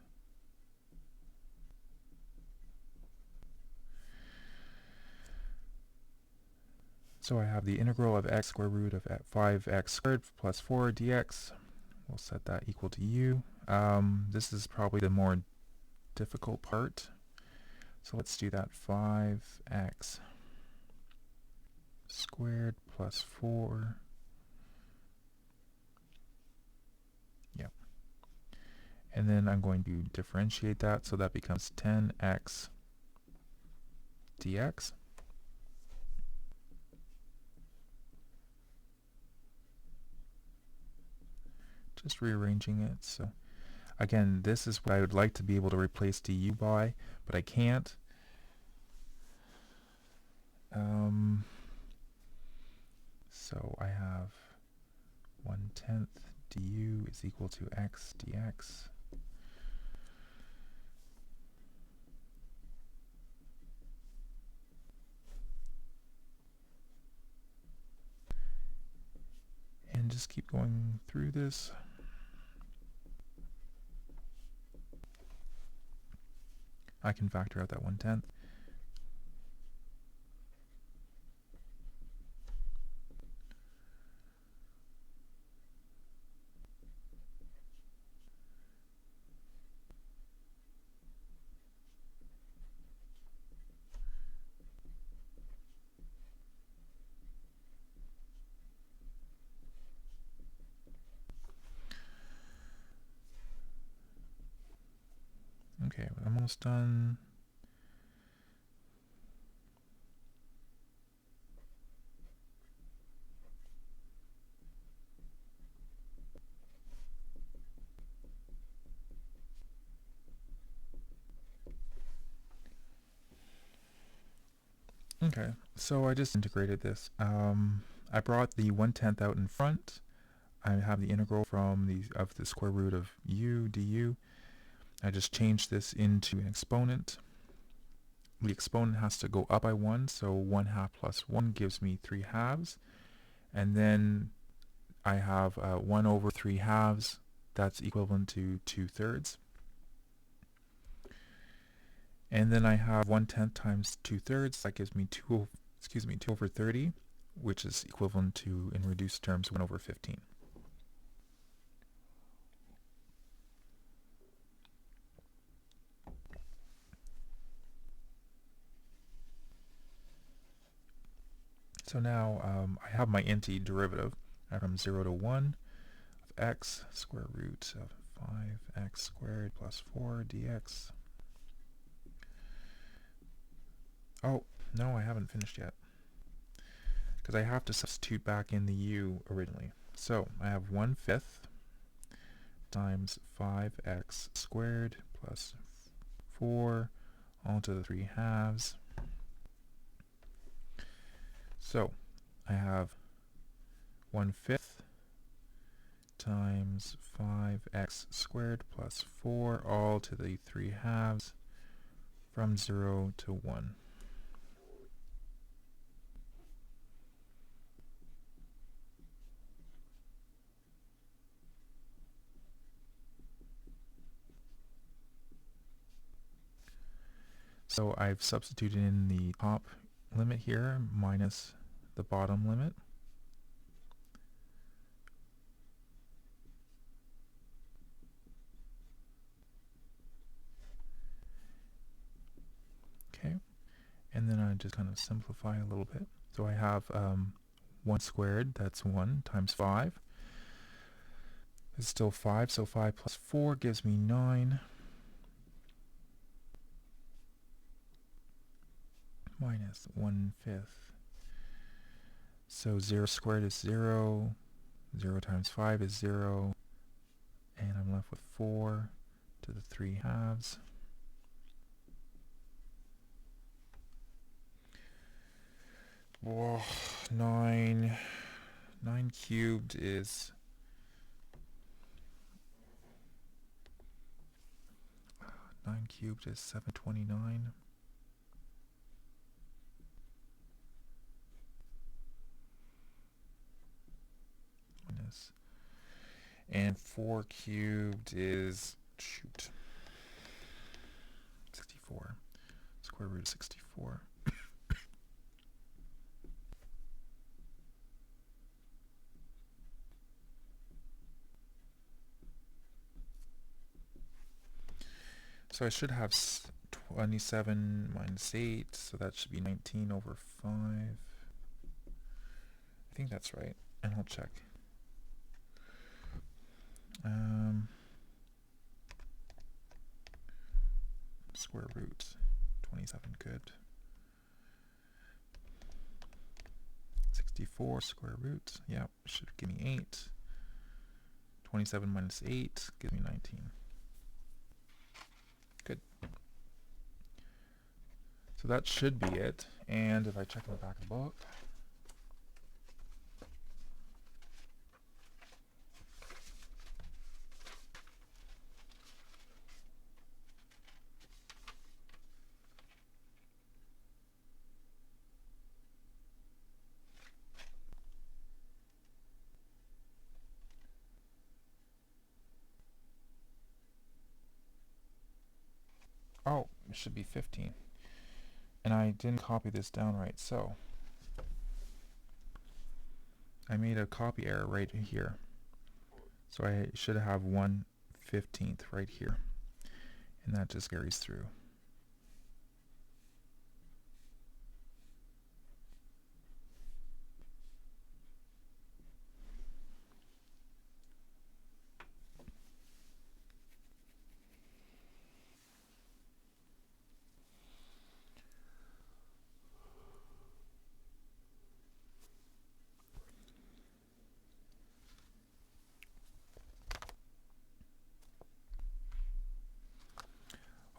so I have the integral of x square root of 5x squared plus 4 dx. We'll set that equal to u. This is probably the more difficult part. So let's do that. 5x squared plus 4. Yep. And then I'm going to differentiate that, so that becomes 10x dx. Just rearranging it. So again, this is what I would like to be able to replace du by, but I can't. So I have 1/10 du is equal to x dx. keep going through this. I can factor out that 1/10. Okay, I'm almost done. Okay, so I just integrated this. I brought the 1/10 out in front. I have the integral from the square root of u du. I just changed this into an exponent. The exponent has to go up by 1, so 1/2 plus 1 gives me 3/2. And then I have 1 over 3/2. That's equivalent to 2/3. And then I have 1/10 times 2/3. That gives me 2 over 30, which is equivalent to, in reduced terms, 1 over 15. So now I have my antiderivative from 0 to 1 of x square root of 5x squared plus 4 dx. Oh, no, I haven't finished yet, because I have to substitute back in the u originally. So I have 1/5 times 5x squared plus 4 all to the 3/2. So I have 1/5 times 5x squared plus 4 all to the 3/2 from 0 to 1. So I've substituted in the top limit here minus the bottom limit. Okay, and then I just kind of simplify a little bit. So I have 1 squared, that's 1, times 5. It's still 5, so 5 plus 4 gives me 9. Minus 1/5. So 0 squared is 0. 0 times 5 is 0. And I'm left with 4 to the 3/2. Whoa, 9 cubed is 729. And 4 cubed is, 64. Square root of 64. So I should have 27 minus 8, so that should be 19 over 5. I think that's right, and I'll check. Square root 27, good. 64 square root, yeah, should give me 8. 27 minus 8 gives me 19. Good. So that should be it. And if I check in the back of the book, it should be 15. And I didn't copy this down right, so I made a copy error right here. So I should have 1/15 right here. And that just carries through.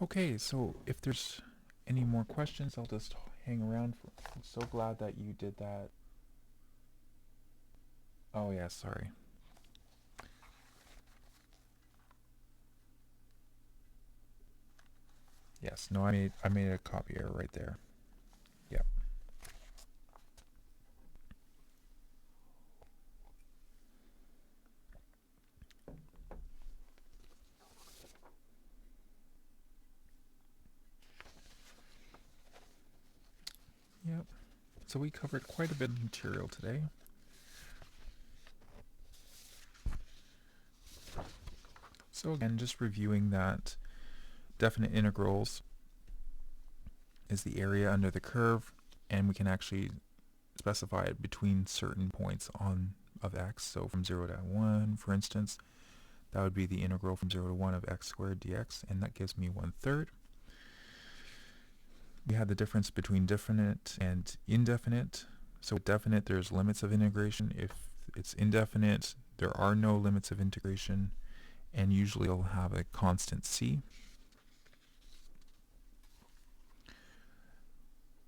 Okay, so if there's any more questions, I'll just hang around. I'm so glad that you did that. Oh yeah, sorry. Yes, no, I made a copy error right there. Yep. Yep. So we covered quite a bit of material today. So again, just reviewing that definite integrals is the area under the curve, and we can actually specify it between certain points of x. So from 0 to 1, for instance, that would be the integral from 0 to 1 of x squared dx, and that gives me 1/3. We had the difference between definite and indefinite. So with definite, there's limits of integration. If it's indefinite, there are no limits of integration, and usually it'll have a constant c.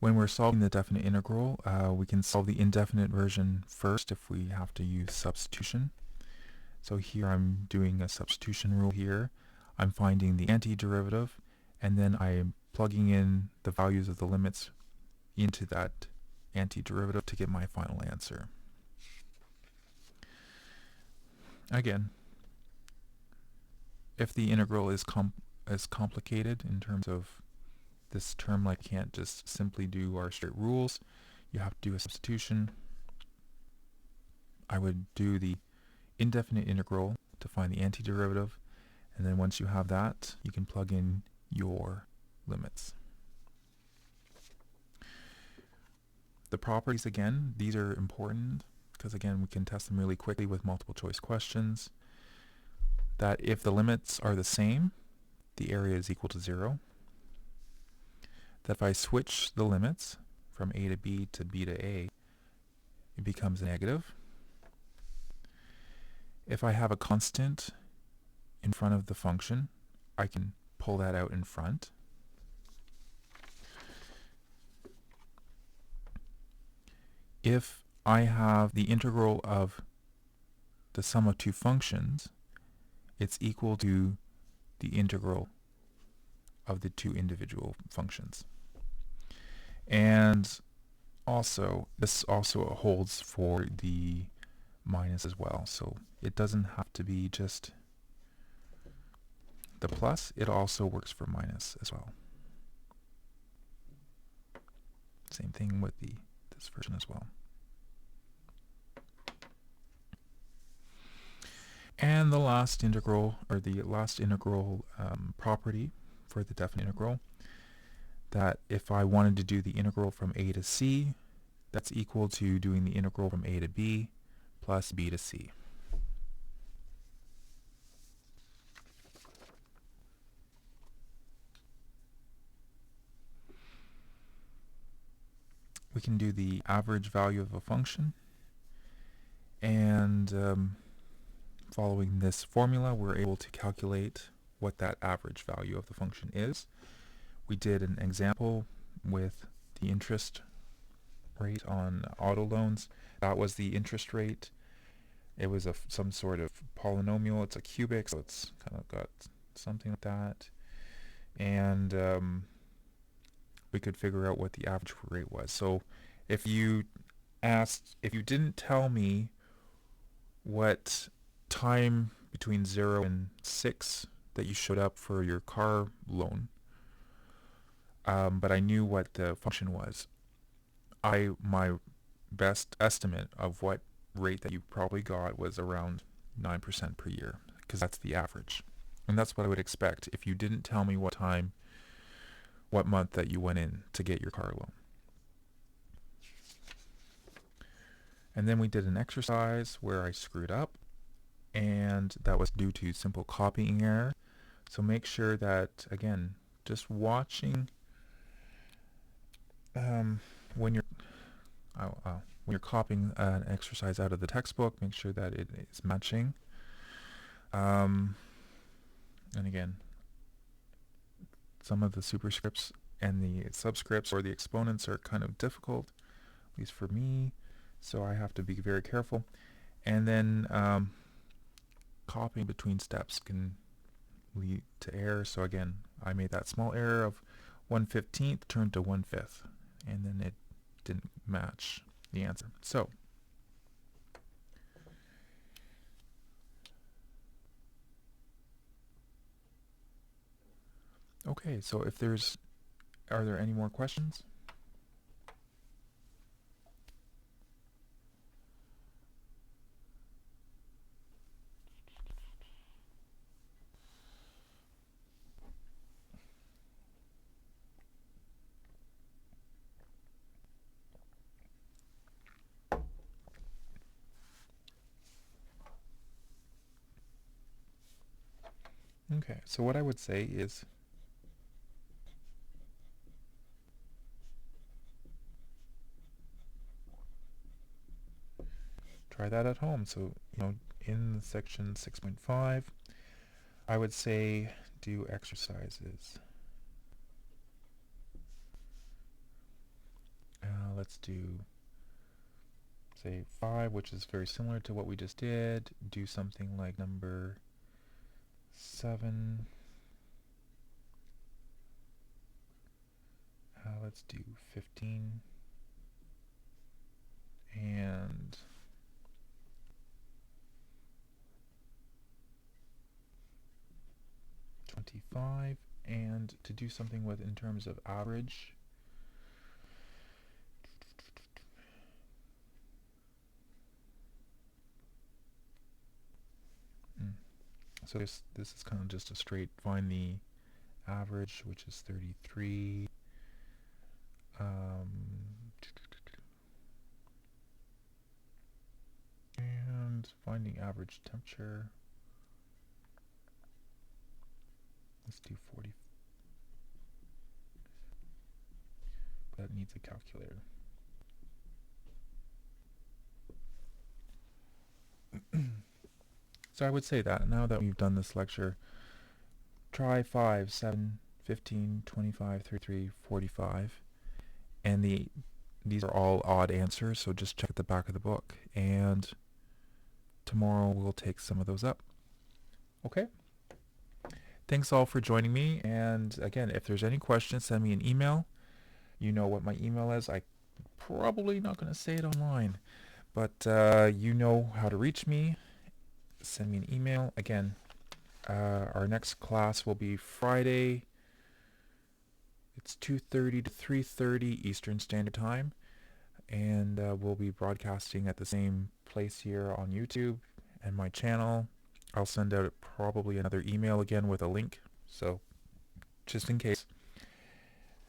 When we're solving the definite integral, we can solve the indefinite version first if we have to use substitution. So here I'm doing a substitution rule here. I'm finding the antiderivative, and then I'm plugging in the values of the limits into that antiderivative to get my final answer. Again, if the integral is complicated in terms of this term, like can't just simply do our straight rules, you have to do a substitution. I would do the indefinite integral to find the antiderivative, and then once you have that, you can plug in your limits. The properties, again, these are important because again we can test them really quickly with multiple choice questions. That if the limits are the same, the area is equal to 0. That if I switch the limits from a to b to b to a, it becomes negative. If I have a constant in front of the function, I can pull that out in front. If I have the integral of the sum of two functions, it's equal to the integral of the two individual functions. And also, this also holds for the minus as well. So it doesn't have to be just the plus, it also works for minus as well. Same thing with this version as well. And the last integral, or the last integral property for the definite integral, that if I wanted to do the integral from a to c, that's equal to doing the integral from a to b plus b to c. We can do the average value of a function, and following this formula, we're able to calculate what that average value of the function is. We did an example with the interest rate on auto loans. That was the interest rate. It was some sort of polynomial. It's a cubic, so it's kind of got something like that. And we could figure out what the average rate was. So if you didn't tell me what time between 0 and 6 that you showed up for your car loan, but I knew what the function was. My best estimate of what rate that you probably got was around 9% per year, because that's the average. And that's what I would expect if you didn't tell me what month that you went in to get your car loan. And then we did an exercise where I screwed up, and that was due to simple copying error. So make sure that, again, just watching when you're copying an exercise out of the textbook, make sure that it is matching. And again, some of the superscripts and the subscripts or the exponents are kind of difficult, at least for me, so I have to be very careful. And then copying between steps can lead to error. So again, I made that small error of 1/15 turned to 1/5, and then it didn't match the answer. So okay, so are there any more questions? Okay, so what I would say is try that at home. So, in section 6.5, I would say do exercises. Let's do, say, 5, which is very similar to what we just did. Do something like number 7. Let's do 15. And 25. And to do something with in terms of average, so this is kind of just a straight find the average, which is 33. And finding average temperature. Let's do 40. That needs a calculator. So I would say that now that we've done this lecture, try 5, 7, 15, 25, 33, 45. And these are all odd answers, so just check at the back of the book. And tomorrow we'll take some of those up. Okay? Thanks all for joining me. And again, if there's any questions, send me an email. You know what my email is. I'm probably not going to say it online, but you know how to reach me. Send me an email. Again, our next class will be Friday. It's 2:30 to 3:30 Eastern Standard Time, and we'll be broadcasting at the same place here on YouTube and my channel. I'll send out probably another email again with a link, so just in case.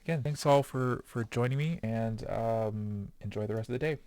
Again, thanks all for joining me, and enjoy the rest of the day.